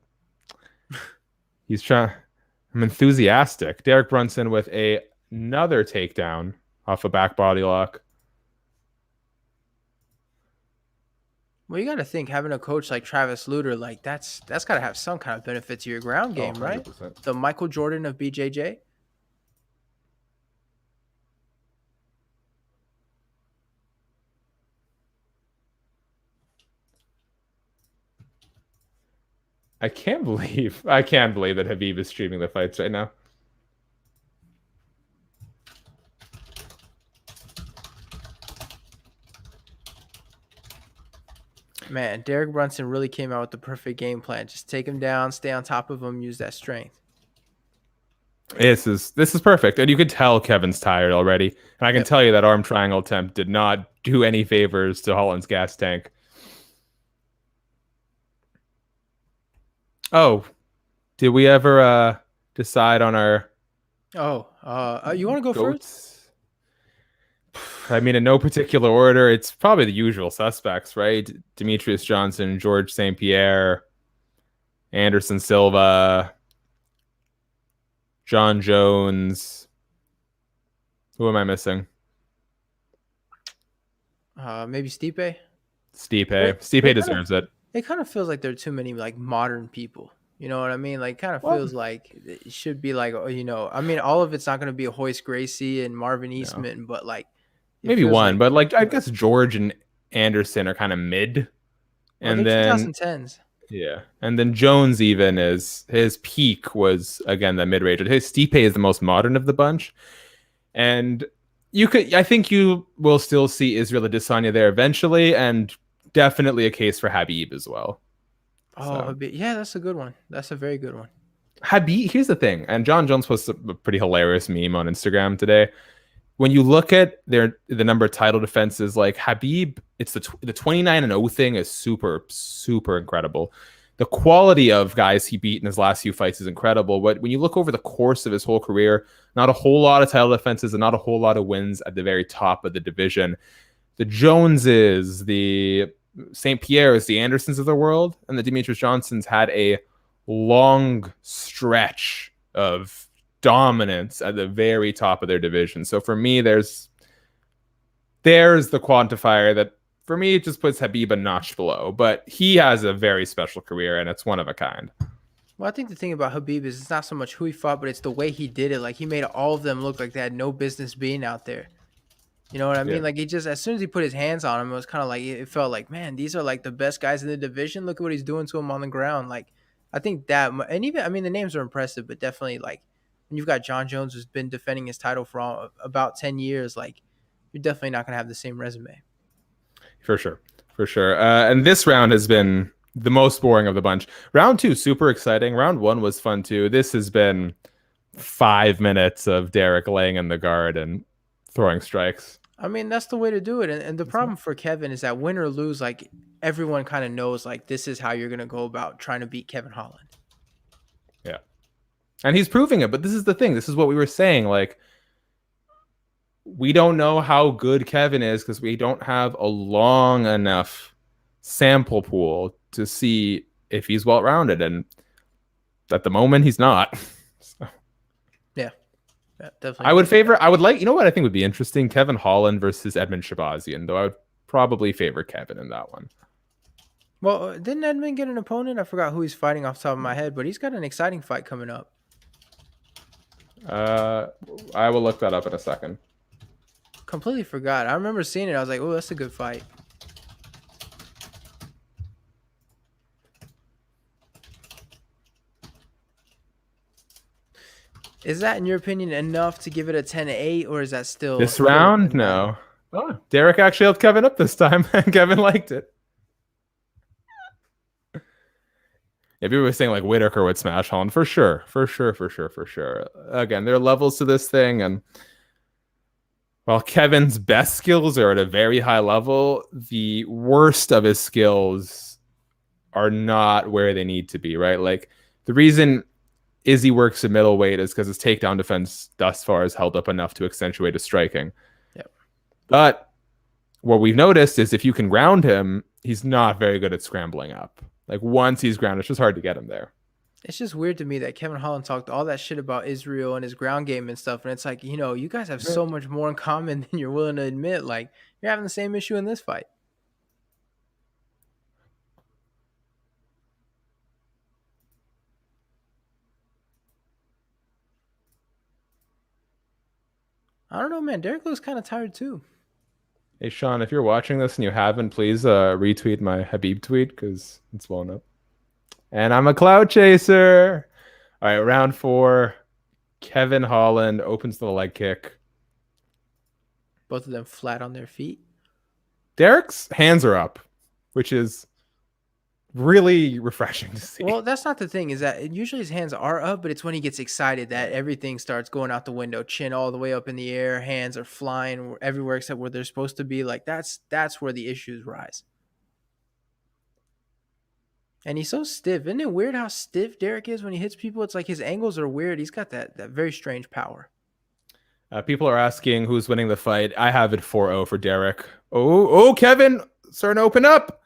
He's trying. I'm enthusiastic. Derek Brunson with another takedown off a back body lock. Well, you got to think having a coach like Travis Luter, like that's got to have some kind of benefit to your ground game, right? 100%. The Michael Jordan of BJJ. I can't believe that Khabib is streaming the fights right now. Man, Derek Brunson really came out with the perfect game plan. Just take him down, stay on top of him, use that strength. This is perfect, and you could tell Kevin's tired already. And I can tell you that arm triangle attempt did not do any favors to Holland's gas tank. Oh, did we ever decide on our? You want to go first? I mean, in no particular order. It's probably the usual suspects, right? Demetrius Johnson, George St. Pierre, Anderson Silva, John Jones. Who am I missing? Maybe Stipe. Stipe deserves it. It kind of feels like there are too many like modern people. You know what I mean? Like, kind of feels like it should be like, I mean, all of it's not going to be a Hoist Gracie and Marvin Eastman, but like maybe one. But like, I guess George and Anderson are kind of mid, and then 2010s. Yeah, and then Jones even is his peak was again the mid range. His Stipe is the most modern of the bunch, and I think you will still see Israel Adesanya there eventually, and definitely a case for Khabib as well. Oh, yeah, that's a good one. That's a very good one. Khabib, here's the thing, and John Jones posted a pretty hilarious meme on Instagram today. When you look at the number of title defenses, like Khabib, it's the 29-0 thing is super, super incredible. The quality of guys he beat in his last few fights is incredible. But when you look over the course of his whole career, not a whole lot of title defenses and not a whole lot of wins at the very top of the division. The Joneses, the St. Pierre's, the Andersons of the world, and the Demetrius Johnsons had a long stretch of dominance at the very top of their division. So for me, there's the quantifier that for me it just puts Khabib a notch below, but he has a very special career and it's one of a kind. Well, I think the thing about Khabib is it's not so much who he fought, but it's the way he did it. Like, he made all of them look like they had no business being out there. You know what I mean? Like, he just, as soon as he put his hands on him, it was kind of like, it felt like, man, these are like the best guys in the division. Look at what he's doing to him on the ground. Like, I think that, and even, I mean, the names are impressive, but definitely like, when you've got John Jones who's been defending his title for about 10 years, like, you're definitely not going to have the same resume. For sure. And this round has been the most boring of the bunch. Round 2, super exciting. Round 1 was fun too. This has been 5 minutes of Derek laying in the guard and throwing strikes. I mean, that's the way to do it. And the problem for Kevin is that win or lose, like, everyone kind of knows, like, this is how you're going to go about trying to beat Kevin Holland. Yeah. And he's proving it, but this is the thing. This is what we were saying. Like, we don't know how good Kevin is because we don't have a long enough sample pool to see if he's well-rounded. And at the moment, he's not. So. Yeah, definitely. I would like, you know what I think would be interesting? Kevin Holland versus Edmund Shabazian, though I would probably favor Kevin in that one. Well, didn't Edmund get an opponent? I forgot who he's fighting off the top of my head, but he's got an exciting fight coming up. I will look that up in a second. Completely forgot. I remember seeing it. I was like, oh, that's a good fight. Is that, in your opinion, enough to give it a 10-8, or is that still... This round? No. Oh, Derek actually helped Kevin up this time, and Kevin liked it. Yeah, people were saying like Whitaker would smash Holland. For sure. Again, there are levels to this thing, and While Kevin's best skills are at a very high level, the worst of his skills are not where they need to be, right? Like the reason Izzy works at middleweight is because his takedown defense thus far has held up enough to accentuate his striking. Yep. But what we've noticed is if you can ground him, he's not very good at scrambling up. Like once he's grounded, it's just hard to get him there. It's just weird to me that Kevin Holland talked all that shit about Israel and his ground game and stuff. And it's like, you guys have so much more in common than you're willing to admit. Like, you're having the same issue in this fight. I don't know, man. Derek looks kind of tired too. Hey, Sean, if you're watching this and you haven't, please retweet my Habib tweet because it's blown up. And I'm a cloud chaser. All right, round 4. Kevin Holland opens the leg kick. Both of them flat on their feet. Derek's hands are up, which is really refreshing to see. Well, that's not the thing, is that usually his hands are up, but it's when he gets excited that everything starts going out the window. Chin all the way up in the air, hands are flying everywhere except where they're supposed to be. Like that's where the issues rise. And he's so stiff. Isn't it weird how stiff Derek is when he hits people? It's like his angles are weird. He's got that very strange power. People are asking who's winning the fight. I have it 4-0 for Derek. Oh, Kevin starting to open up.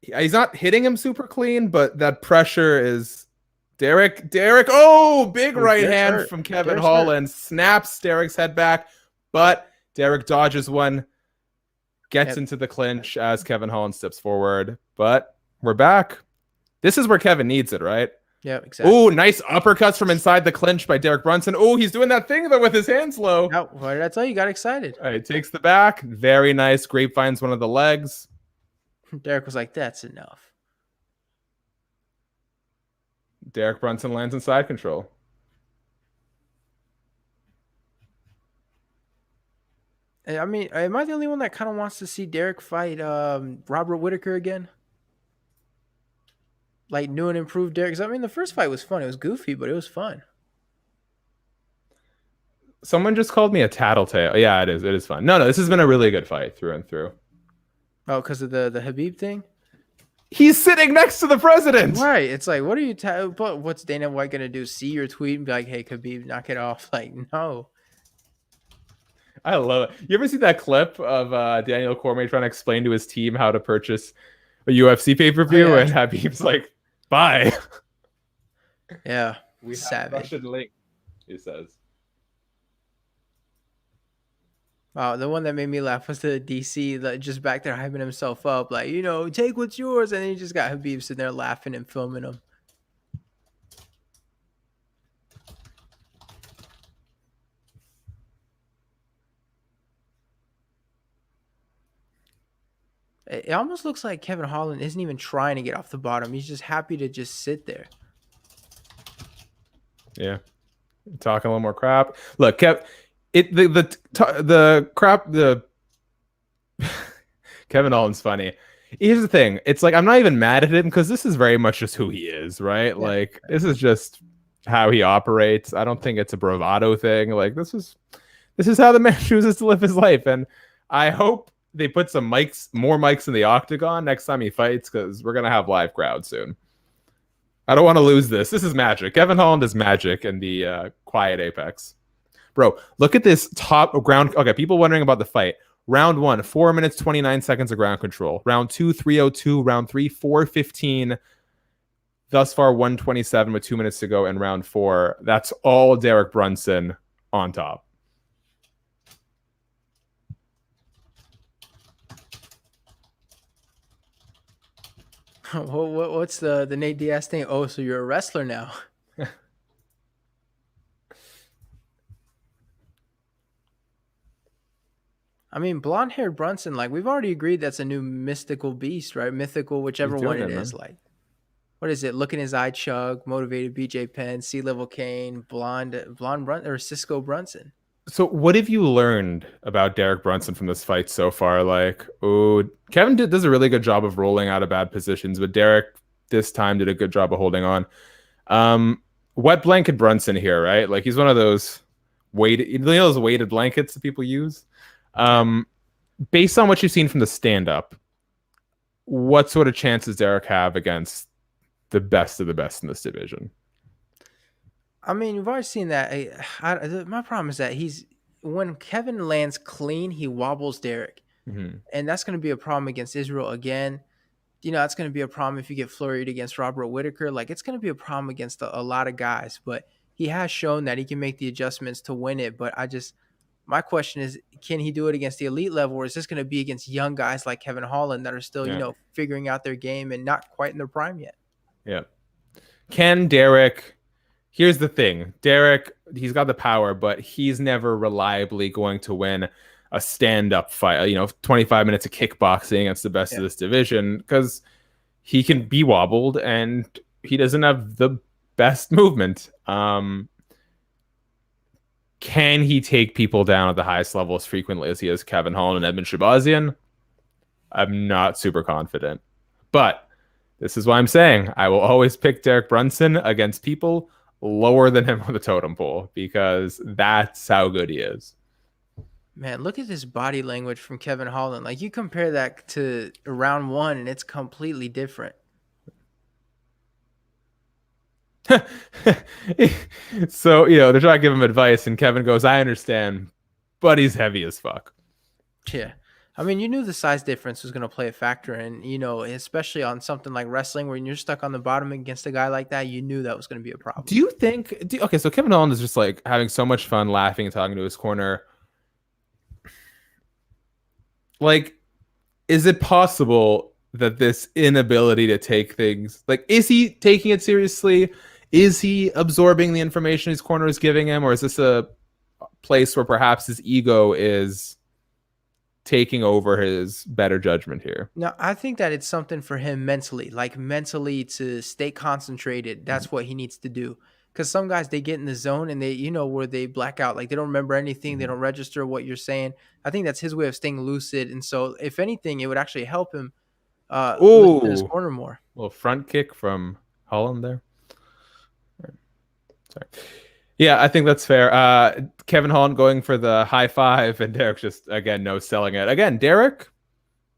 He's not hitting him super clean, but that pressure is Derek. Oh, big right hand from Kevin Holland. Snaps Derek's head back, but Derek dodges one, gets into the clinch as Kevin Holland steps forward. But we're back. This is where Kevin needs it, right? Yeah, exactly. Oh, nice uppercuts from inside the clinch by Derek Brunson. Oh, he's doing that thing, though, with his hands low. No, what did I tell you? You got excited. All right, takes the back. Very nice. Grapevines one of the legs. Derek was like, that's enough. Derek Brunson lands in side control. I mean, am I the only one that kind of wants to see Derek fight Robert Whittaker again? Like new and improved Derek. 'Cause I mean, the first fight was fun. It was goofy, but it was fun. Someone just called me a tattletale. Yeah, it is. It is fun. No, this has been a really good fight through and through. Oh, because of the Habib thing? He's sitting next to the president. Right. It's like, what are you what's Dana White going to do? See your tweet and be like, hey, Habib, knock it off. Like, no. I love it. You ever see that clip of Daniel Cormier trying to explain to his team how to purchase a UFC pay-per-view? Oh, yeah. And Habib's like, bye. Yeah. We savage. Have Russian link, he says. Wow, the one that made me laugh was the DC just back there hyping himself up, like, take what's yours, and then he just got Habib sitting there laughing and filming him. It almost looks like Kevin Holland isn't even trying to get off the bottom. He's just happy to just sit there. Yeah, talking a little more crap. Look, the Kevin Holland's funny. Here's the thing. It's like, I'm not even mad at him because this is very much just who he is, right? Yeah. Like, this is just how he operates. I don't think it's a bravado thing. Like, this is how the man chooses to live his life. And I hope they put some more mics in the octagon next time he fights, because we're going to have live crowds soon. I don't want to lose this. This is magic. Kevin Holland is magic in the quiet apex. Bro, look at this top ground. Okay, people wondering about the fight. Round 1, 4 minutes, 29 seconds of ground control. Round 2, 3:02. Round 3, 4:15. Thus far, 1:27 with 2 minutes to go in round 4. That's all Derek Brunson on top. What's the Nate Diaz thing? Oh, so you're a wrestler now. I mean, blonde-haired Brunson, like, we've already agreed that's a new mystical beast, right? Mythical, whichever one it is. Like, what is it? Look in his eye, Chug, motivated BJ Penn, C-level Kane, blonde Brunson, or Cisco Brunson. So what have you learned about Derek Brunson from this fight so far? Like, Kevin does a really good job of rolling out of bad positions, but Derek this time did a good job of holding on. Wet blanket Brunson here, right? Like, he's one of those weighted, you know, those weighted blankets that people use. Based on what you've seen from the stand-up, what sort of chances Derek have against the best of the best in this division? I mean, we've already seen that. My problem is that when Kevin lands clean, he wobbles Derek, and that's going to be a problem against Israel again. You know, that's going to be a problem if you get flurried against Robert Whittaker. Like, it's going to be a problem against a lot of guys, but he has shown that he can make the adjustments to win it. But my question is, can he do it against the elite level, or is this going to be against young guys like Kevin Holland that are still, you know, figuring out their game and not quite in their prime yet? Yeah. Can Derek... Here's the thing. Derek, he's got the power, but he's never reliably going to win a stand-up fight, you know, 25 minutes of kickboxing against the best of this division, because he can be wobbled and he doesn't have the best movement. Can he take people down at the highest level as frequently as he is Kevin Holland and Edmund Shabazian? I'm not super confident. But this is why I'm saying I will always pick Derek Brunson against people lower than him on the totem pole, because that's how good he is. Man, look at this body language from Kevin Holland. Like, you compare that to round one and it's completely different. So, you know, they're trying to give him advice and Kevin goes, I understand, but he's heavy as fuck. Yeah. I mean, you knew the size difference was going to play a factor, and, you know, especially on something like wrestling where you're stuck on the bottom against a guy like that, you knew that was going to be a problem. Do you think... okay, so Kevin Holland is just, like, having so much fun laughing and talking to his corner. Like, is it possible that this inability to take things... Like, is he taking it seriously? Is he absorbing the information his corner is giving him? Or is this a place where perhaps his ego is taking over his better judgment here? No, I think that it's something for him mentally, like mentally to stay concentrated. That's what he needs to do. Because some guys, they get in the zone and they, you know, where they black out, like they don't remember anything. They don't register what you're saying. I think that's his way of staying lucid. And so if anything, it would actually help him listen to his corner more. A little front kick from Holland there. Sorry. Yeah, I think that's fair. Kevin Holland going for the high five, and Derek just, again, no selling it. Again, Derek,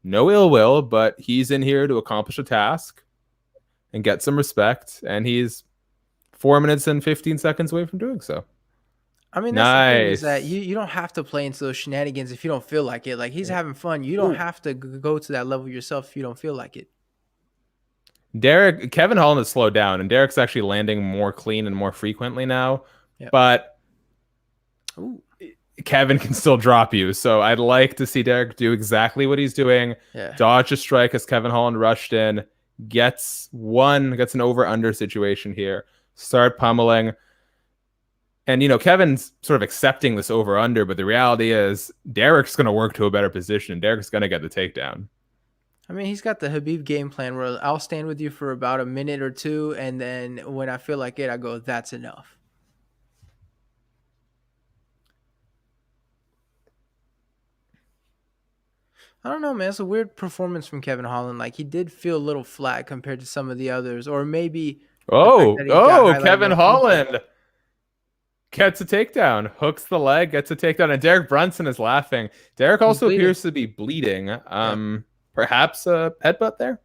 no ill will, but he's in here to accomplish a task and get some respect, and he's 4 minutes and 15 seconds away from doing so. I mean, that's the thing is that you don't have to play into those shenanigans if you don't feel like it. Like, he's having fun. You don't have to go to that level yourself if you don't feel like it. Kevin Holland has slowed down, and Derek's actually landing more clean and more frequently now. Yep. But Kevin can still drop you. So I'd like to see Derek do exactly what he's doing. Dodge a strike as Kevin Holland rushed in. Gets an over-under situation here. Start pummeling. And, you know, Kevin's sort of accepting this over-under, but the reality is Derek's going to work to a better position. Derek's going to get the takedown. I mean, he's got the Habib game plan where I'll stand with you for about a minute or two, and then when I feel like it, I go, that's enough. I don't know, man. It's a weird performance from Kevin Holland. Like, he did feel a little flat compared to some of the others, or maybe... Kevin Holland gets a takedown, hooks the leg, gets a takedown, and Derek Brunson is laughing. Derek also appears to be bleeding. Perhaps a headbutt there?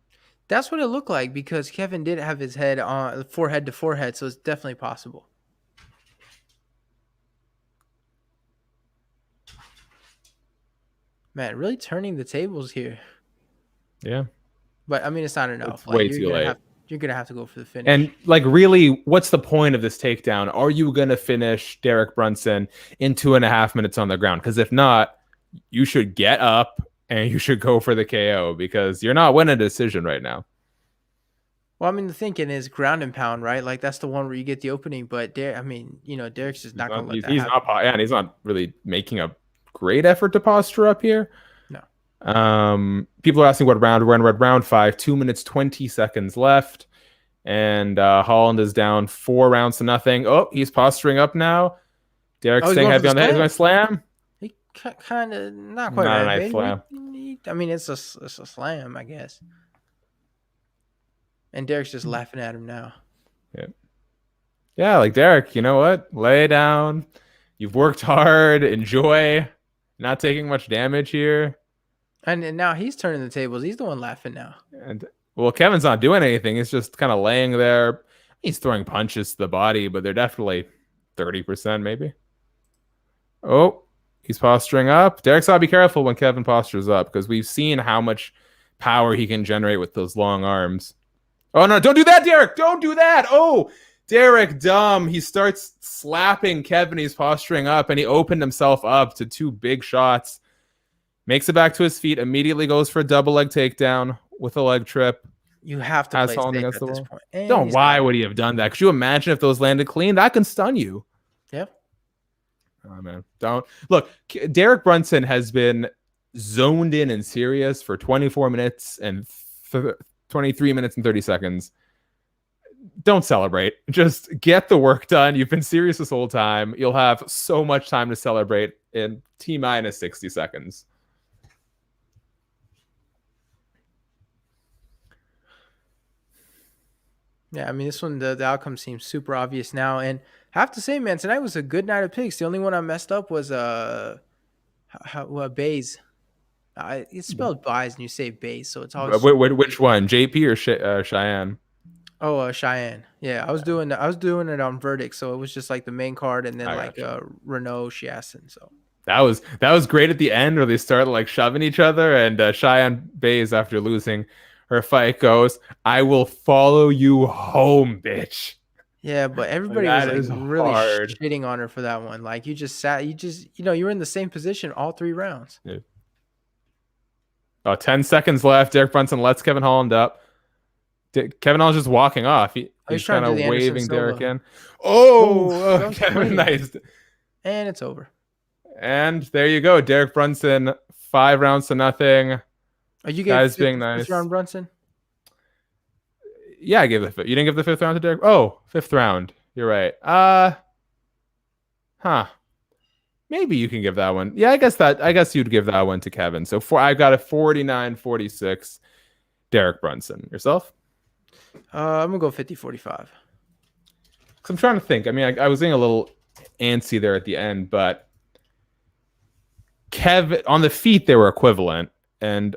That's what it looked like, because Kevin did have his head on forehead to forehead, so it's definitely possible. Man, really turning the tables here. Yeah. But, I mean, it's not enough. It's way too late. You're going to have to go for the finish. And, like, really, what's the point of this takedown? Are you going to finish Derek Brunson in 2.5 minutes on the ground? Because if not, you should get up and you should go for the KO, because you're not winning a decision right now. Well, I mean, the thinking is ground and pound, right? Like, that's the one where you get the opening. But, Derek's just not going to let that happen. And he's not really making a great effort to posture up here. No. People are asking what round we're in. We're at round 5, 2 minutes, 20 seconds left. And Holland is down 4 rounds to nothing. Oh, he's posturing up now. Derek's staying heavy on the head. He's going to slam. He kind of, not quite a nice slam. I mean, it's a slam, I guess. And Derek's just laughing at him now. Yeah, like, Derek, you know what? Lay down. You've worked hard. Enjoy. Not taking much damage here. And now he's turning the tables. He's the one laughing now. And well, Kevin's not doing anything. He's just kind of laying there. He's throwing punches to the body, but they're definitely 30% maybe. Oh, he's posturing up. Derek's got to be careful when Kevin postures up because we've seen how much power he can generate with those long arms. Oh, no, don't do that, Derek. Don't do that. Oh, Derek, dumb. He starts slapping Kevin. He's posturing up, and he opened himself up to 2 big shots. Makes it back to his feet, immediately goes for a double leg takedown with a leg trip. You have to play safe at this point. Don't. Why would he have done that? Could you imagine if those landed clean? That can stun you. Yep. Oh, man. Don't. Look, Derek Brunson has been zoned in and serious for 24 minutes and 23 minutes and 30 seconds. Don't celebrate. Just get the work done. You've been serious this whole time. You'll have so much time to celebrate in T-minus 60 seconds. Yeah, I mean, this one, the outcome seems super obvious now. And I have to say, man, tonight was a good night of picks. The only one I messed up was Bays. It's spelled Bays and you say Bays, so it's always... Which one? JP or Cheyenne? Oh, Cheyenne. Yeah, I was doing it on Verdict, so it was just like the main card and then Renault Chiasson. So that was great at the end where they started like shoving each other, and Cheyenne Bays, after losing her fight, goes, "I will follow you home, bitch." Yeah, but everybody was like really shitting on her for that one. Like you were in the same position all 3 rounds. Yeah. Oh, 10 seconds left. Derek Brunson lets Kevin Holland up. Kevin Holland's just walking off. He's kind of waving Derek in. Oh, Kevin, nice. And it's over. And there you go. Derek Brunson, 5 rounds to nothing. Are you guys being nice? Round Brunson? Yeah, I gave the 5th. You didn't give the 5th round to Derek? Oh, 5th round. You're right. Maybe you can give that one. Yeah, I guess you'd give that one to Kevin. So I got a 49-46 Derek Brunson. Yourself? I'm going to go 50-45. I'm trying to think. I mean, I was getting a little antsy there at the end, but Kevin, on the feet, they were equivalent. And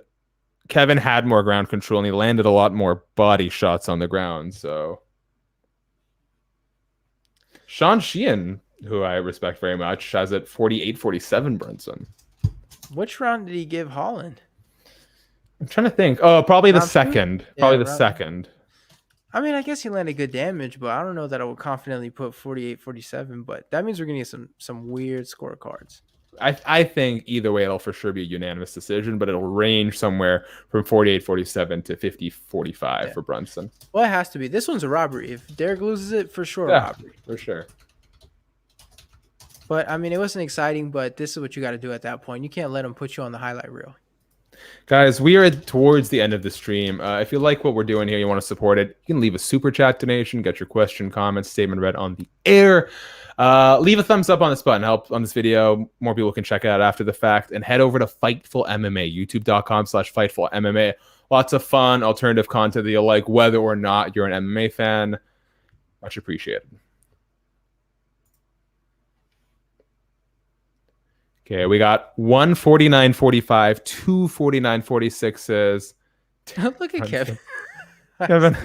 Kevin had more ground control, and he landed a lot more body shots on the ground. So Sean Sheehan, who I respect very much, has it 48-47 Brunson. Which round did he give Holland? I'm trying to think. Oh, probably the second. Probably the second. I mean, I guess he landed good damage, but I don't know that I would confidently put 48-47. But that means we're going to get some weird scorecards. I think either way, it'll for sure be a unanimous decision, but it'll range somewhere from 48-47 to 50-45 for Brunson. Well, it has to be. This one's a robbery. If Derek loses it, for sure, a robbery. For sure. But, I mean, it wasn't exciting, but this is what you got to do at that point. You can't let him put you on the highlight reel. Guys, we are towards the end of the stream. If you like what we're doing here, you want to support it, you can leave a super chat donation, get your question, comment, statement read on the air. Leave a thumbs up on this button, help on this video. More people can check it out after the fact. And head over to Fightful MMA, youtube.com/Fightful MMA. Lots of fun, alternative content that you'll like, whether or not you're an MMA fan. Much appreciated. Okay, we got 149.45, 249.46s. Look at Kevin. Kevin,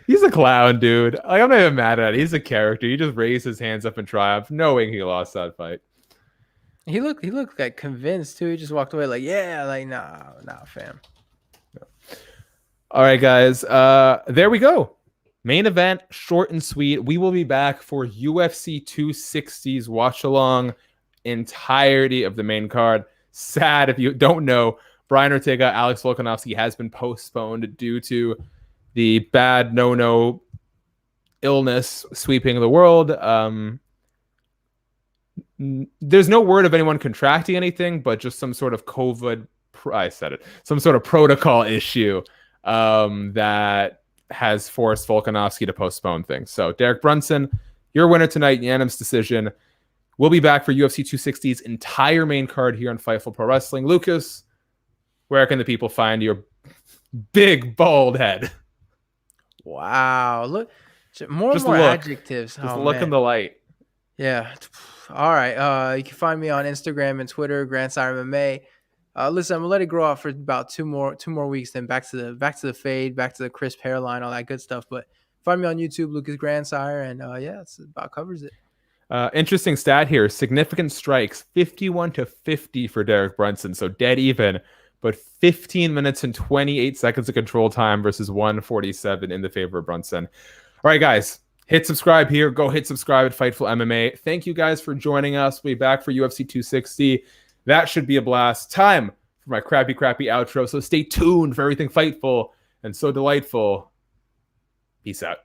he's a clown, dude. Like, I'm not even mad at it. He's a character. He just raised his hands up in triumph, knowing he lost that fight. He looked like convinced too. He just walked away like, yeah, like nah, fam. All right, guys. There we go. Main event, short and sweet. We will be back for UFC 260's watch along. Entirety of the main card. Sad if you don't know, Brian Ortega, Alex Volkanovski has been postponed due to the bad no illness sweeping the world. There's no word of anyone contracting anything, but just some sort of COVID. Some sort of protocol issue that has forced Volkanovski to postpone things. So Derek Brunson, your winner tonight, unanimous decision. We'll be back for UFC 260's entire main card here on Fightful Pro Wrestling. Lucas, where can the people find your big, bald head? Wow. Look, more adjectives. Just look in the light. Yeah. All right. You can find me on Instagram and Twitter, Grand Sire MMA. Listen, I'm gonna let it grow out for about two more weeks, then back to the fade, back to the crisp hairline, all that good stuff. But find me on YouTube, Lucas Grandsire, and yeah, that's about covers it. Interesting stat here. Significant strikes, 51-50 for Derek Brunson. So dead even, but 15 minutes and 28 seconds of control time versus 147 in the favor of Brunson. All right, guys, hit subscribe here. Go hit subscribe at Fightful MMA. Thank you guys for joining us. We'll be back for UFC 260. That should be a blast. Time for my crappy outro. So stay tuned for everything Fightful and so delightful. Peace out.